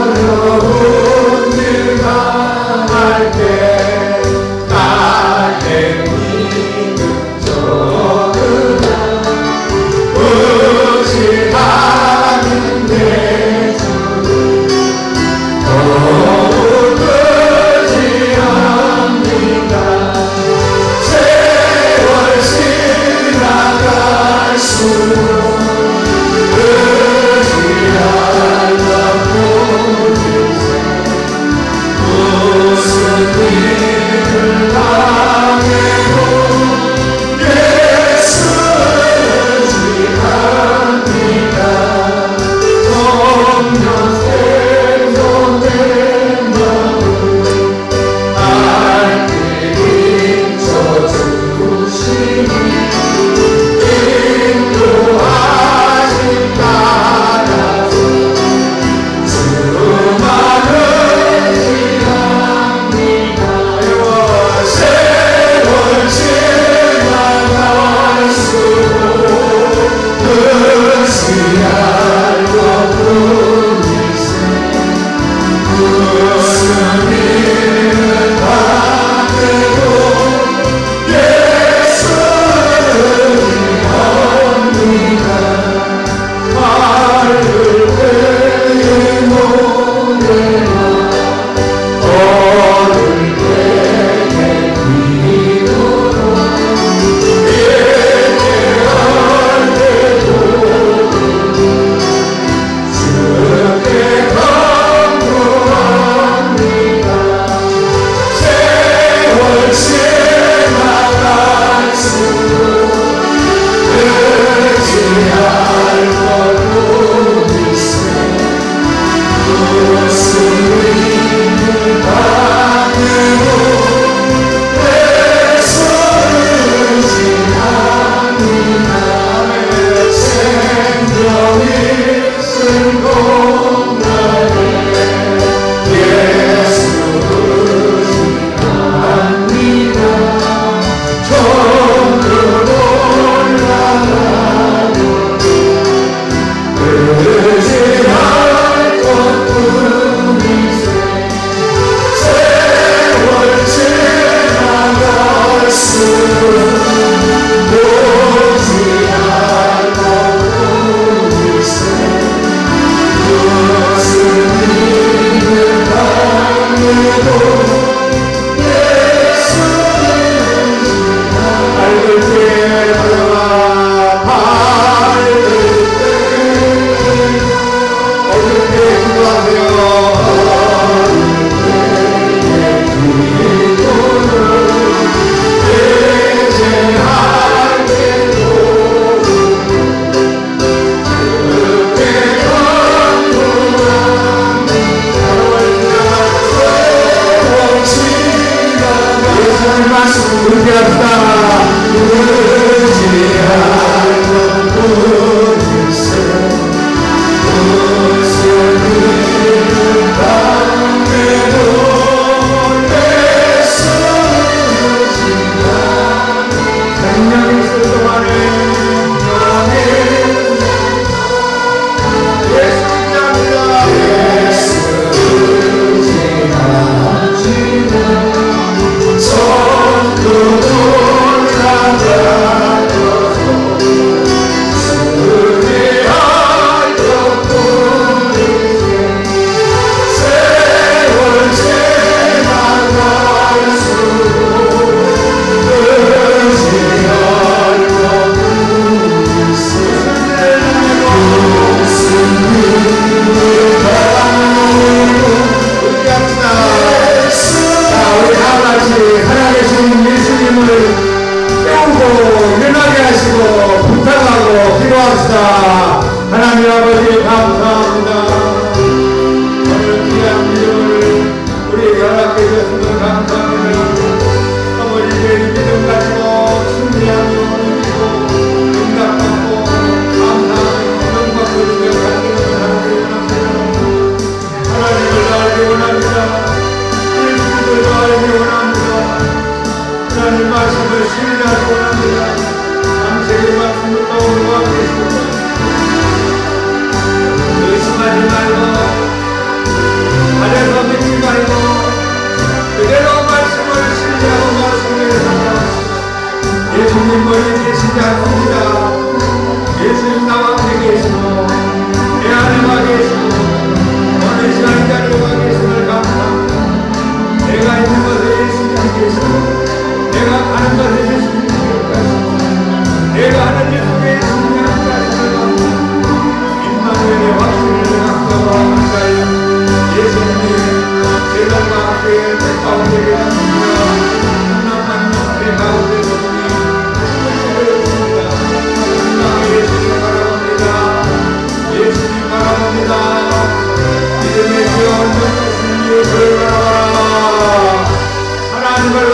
어려운 일 당할 때 나의 믿음 적으라 의지하는 내 주를 더욱 의지합니다. 세월 지나갈수록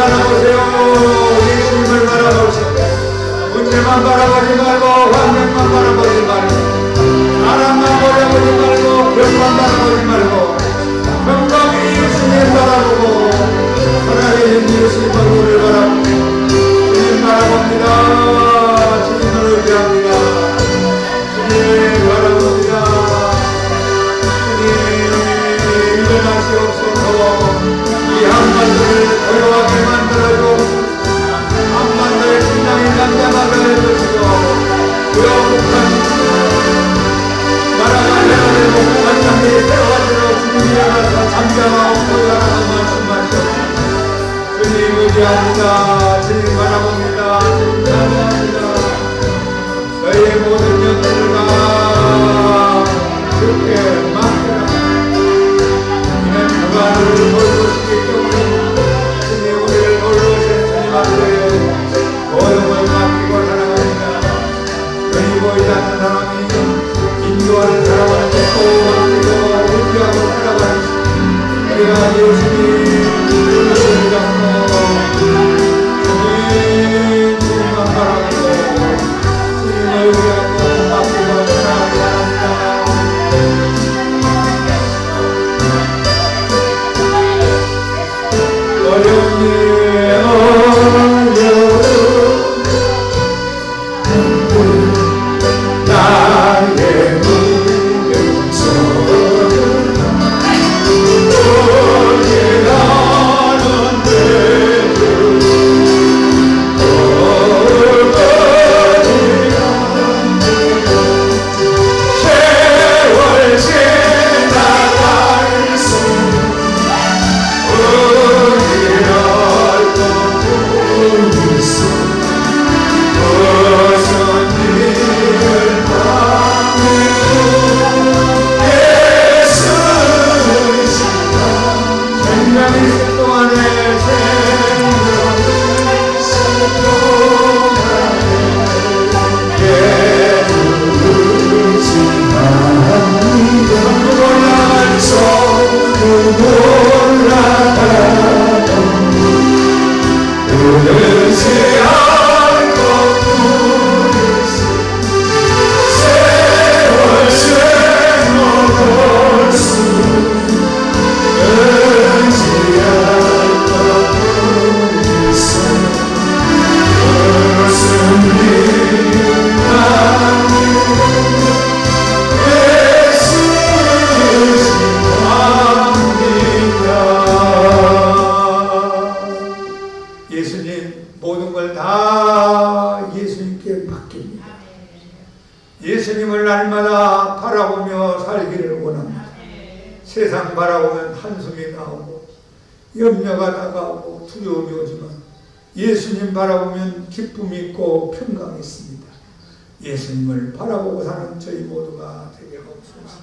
바라보세요. 예수님을 바라보세요. 문제만 바라보지 말고 환경만 바라보지 말고 사람만 바라보지 말고 병만 바라보지 말고 건강히 예수님 바라보고 살아계신 예수님 얼굴을 바라보고 주님 바라봅니다. 주님을 의지합니다. 주님 바라봅니다. 주님 일어나시옵소서. 이 한반도를 고요하게 만들어주옵소서. 한반도의 신앙이 잠잠하게 해주시고 부여국한 나라가 되어야 되고 북한장이 세워지도록 주님이 일어나서 잠잠하고 고요하라고 말씀하셨습니다. 주님 의지합니다. 주님 바라봅니다. 주님 사랑합니다. 저희의 모든 영들과 주께 맡겨라. 이는 그가 우리를 돌보시기 때문에 주님 우리를 돌보신 주님 앞에 모든 맡기고 살아갑니다. 눈이 보이지 않는 사람이 인도하는 사람을 믿고 맡기고 의지하고 살아가는 우리가 예수님 눈을 잡고 주님만 바라보고 주님을 위하고 맡기고 살아가기 바랍니다. 어려운 일 나의 믿음 소리 예수님을 날마다 바라보며 살기를 원합니다. 세상 바라보면 한숨이 나오고 염려가 다가오고 두려움이 오지만 예수님 바라보면 기쁨이 있고 평강이 있습니다. 예수님을 바라보고 사는 저희 모두가 되게 하옵소서.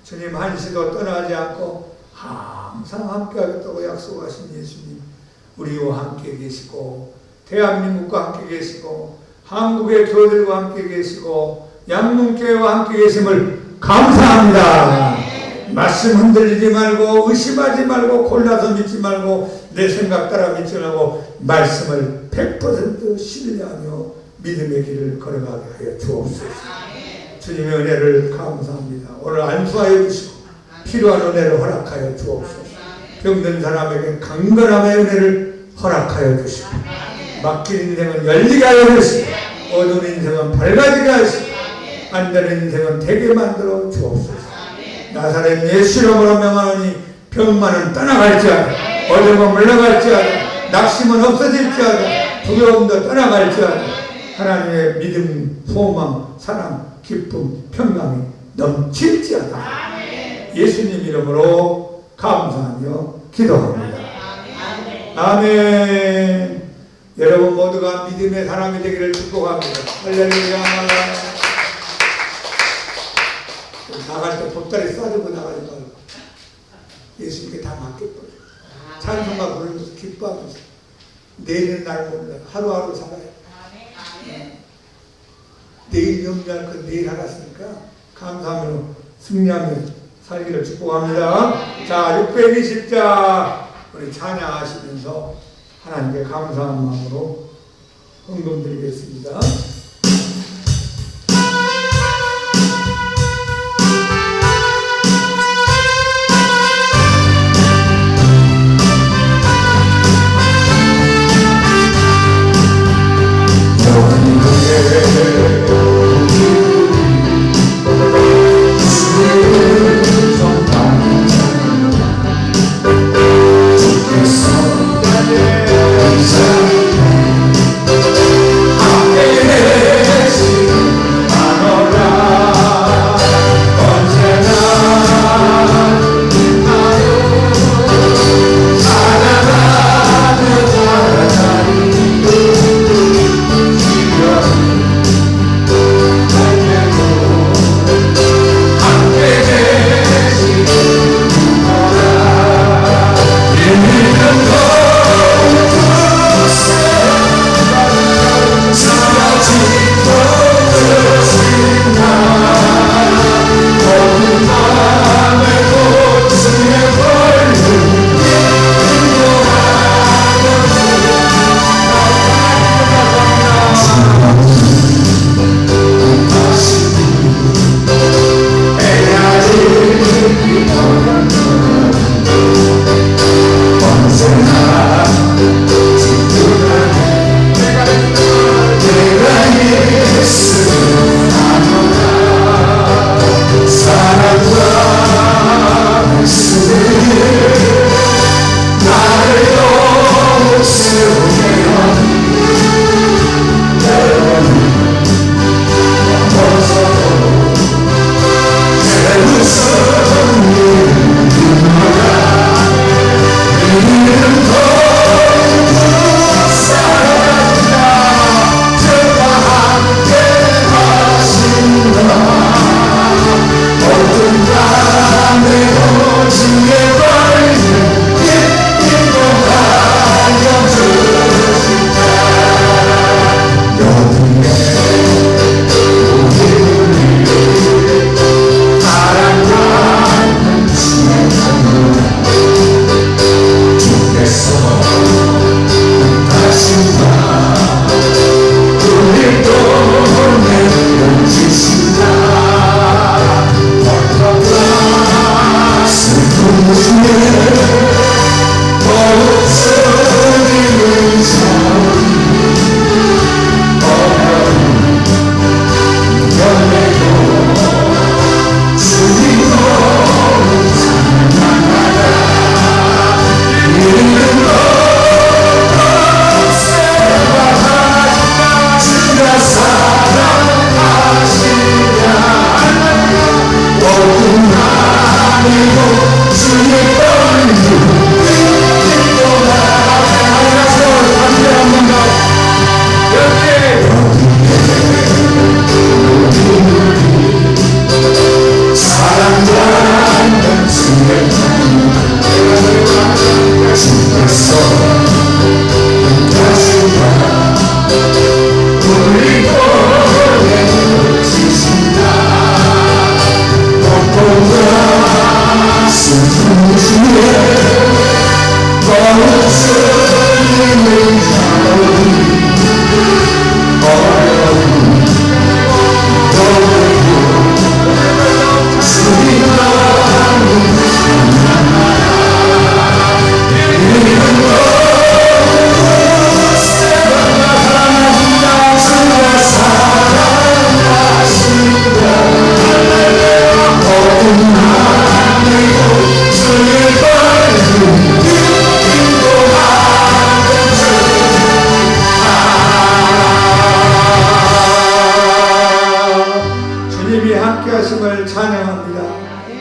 주님 한시도 떠나지 않고 항상 함께하겠다고 약속하신 예수님, 우리와 함께 계시고 대한민국과 함께 계시고 한국의 교회들과 함께 계시고 양문교회와 함께 계심을 감사합니다. 말씀 흔들리지 말고 의심하지 말고 골라서 믿지 말고 내 생각 따라 믿지 말고 말씀을 100% 신뢰하며 믿음의 길을 걸어가게 하여 주옵소서. 주님의 은혜를 감사합니다. 오늘 안수하여 주시고 필요한 은혜를 허락하여 주옵소서. 병든 사람에게 강건함의 은혜를 허락하여 주시고 막힌 인생은 열리게 하여 주시고 어두운 인생은 밝아지게 하시고 안되는 인생은 되게 만들어 주옵소서. 나사렛 예수 이름으로 명하노니 병만은 떠나갈지어다, 어둠은 물러갈지어다, 낙심은 없어질지어다, 두려움도 떠나갈지어다. 하나님의 믿음, 소망, 사랑, 기쁨, 평강이 넘칠지어다. 예수님 이름으로 감사하며 기도합니다. 아멘. 여러분 모두가 믿음의 사람이 되기를 축복합니다. 할렐루야. 나갈 때 보따리 싸들고 나가지 말고 예수님께 다 맡겨버려. 찬송가 부르면서 기뻐하면서 내일은 날 몰라. 하루하루 살아야 돼. 내일 염려할 건 내일 알았으니까 감사하며 승리하며 살기를 축복합니다. 자, 620자 우리 찬양하시면서 하나님께 감사한 마음으로 헌금 드리겠습니다.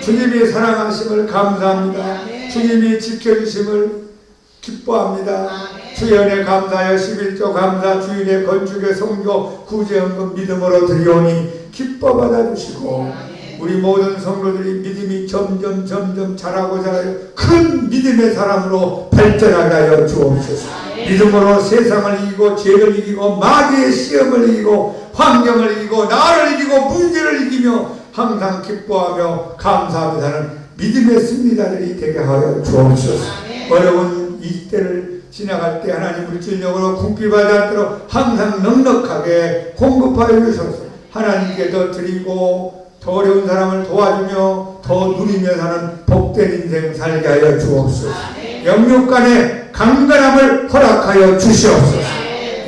주님이 사랑하심을 감사합니다. 주님이 지켜주심을 기뻐합니다. 주의 은혜 감사하여 11조 감사 주일의 건축의 성교 구제헌금 믿음으로 드리오니 기뻐 받아주시고 우리 모든 성도들이 믿음이 점점 자라고 자라요 큰 믿음의 사람으로 발전하게 하여 주옵소서. 믿음으로 세상을 이기고 죄를 이기고 마귀의 시험을 이기고 환경을 이기고 나를 이기고 문제를 이기며 항상 기뻐하며 감사하며 사는 믿음의 승리자들이 되게 하여 주옵소서. 어려운 이 때를 지나갈 때 하나님 물질적으로 궁핍하지 않도록 항상 넉넉하게 공급하여 주셔서 하나님께 더 드리고 더 어려운 사람을 도와주며 더 누리며 사는 복된 인생 살게 하여 주옵소서. 영육간의 강건함을 허락하여 주시옵소서.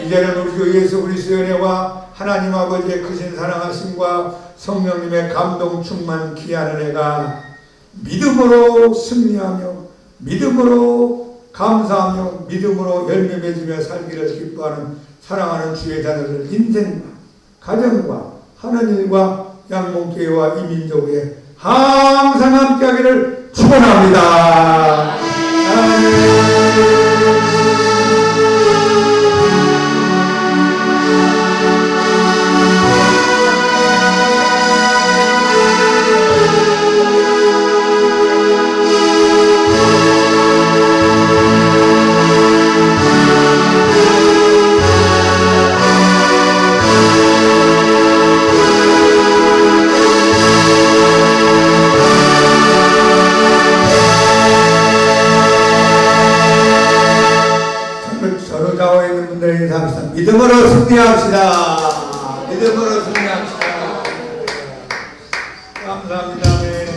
이제는 우리 주 예수 그리스도의 은혜와 하나님 아버지의 크신 사랑하심과 성령님의 감동 충만 귀한 은혜가 믿음으로 승리하며 믿음으로 감사하며 믿음으로 열매 맺으며 살기를 기뻐하는 사랑하는 주의 자녀들 인생과 가정과 하는 일과 양봉교회와 이민족에 항상 함께하기를 축원합니다. 아멘. 인사합시다. 믿음으로 승리합시다. 믿음으로 승리합시다. 감사합니다. 네.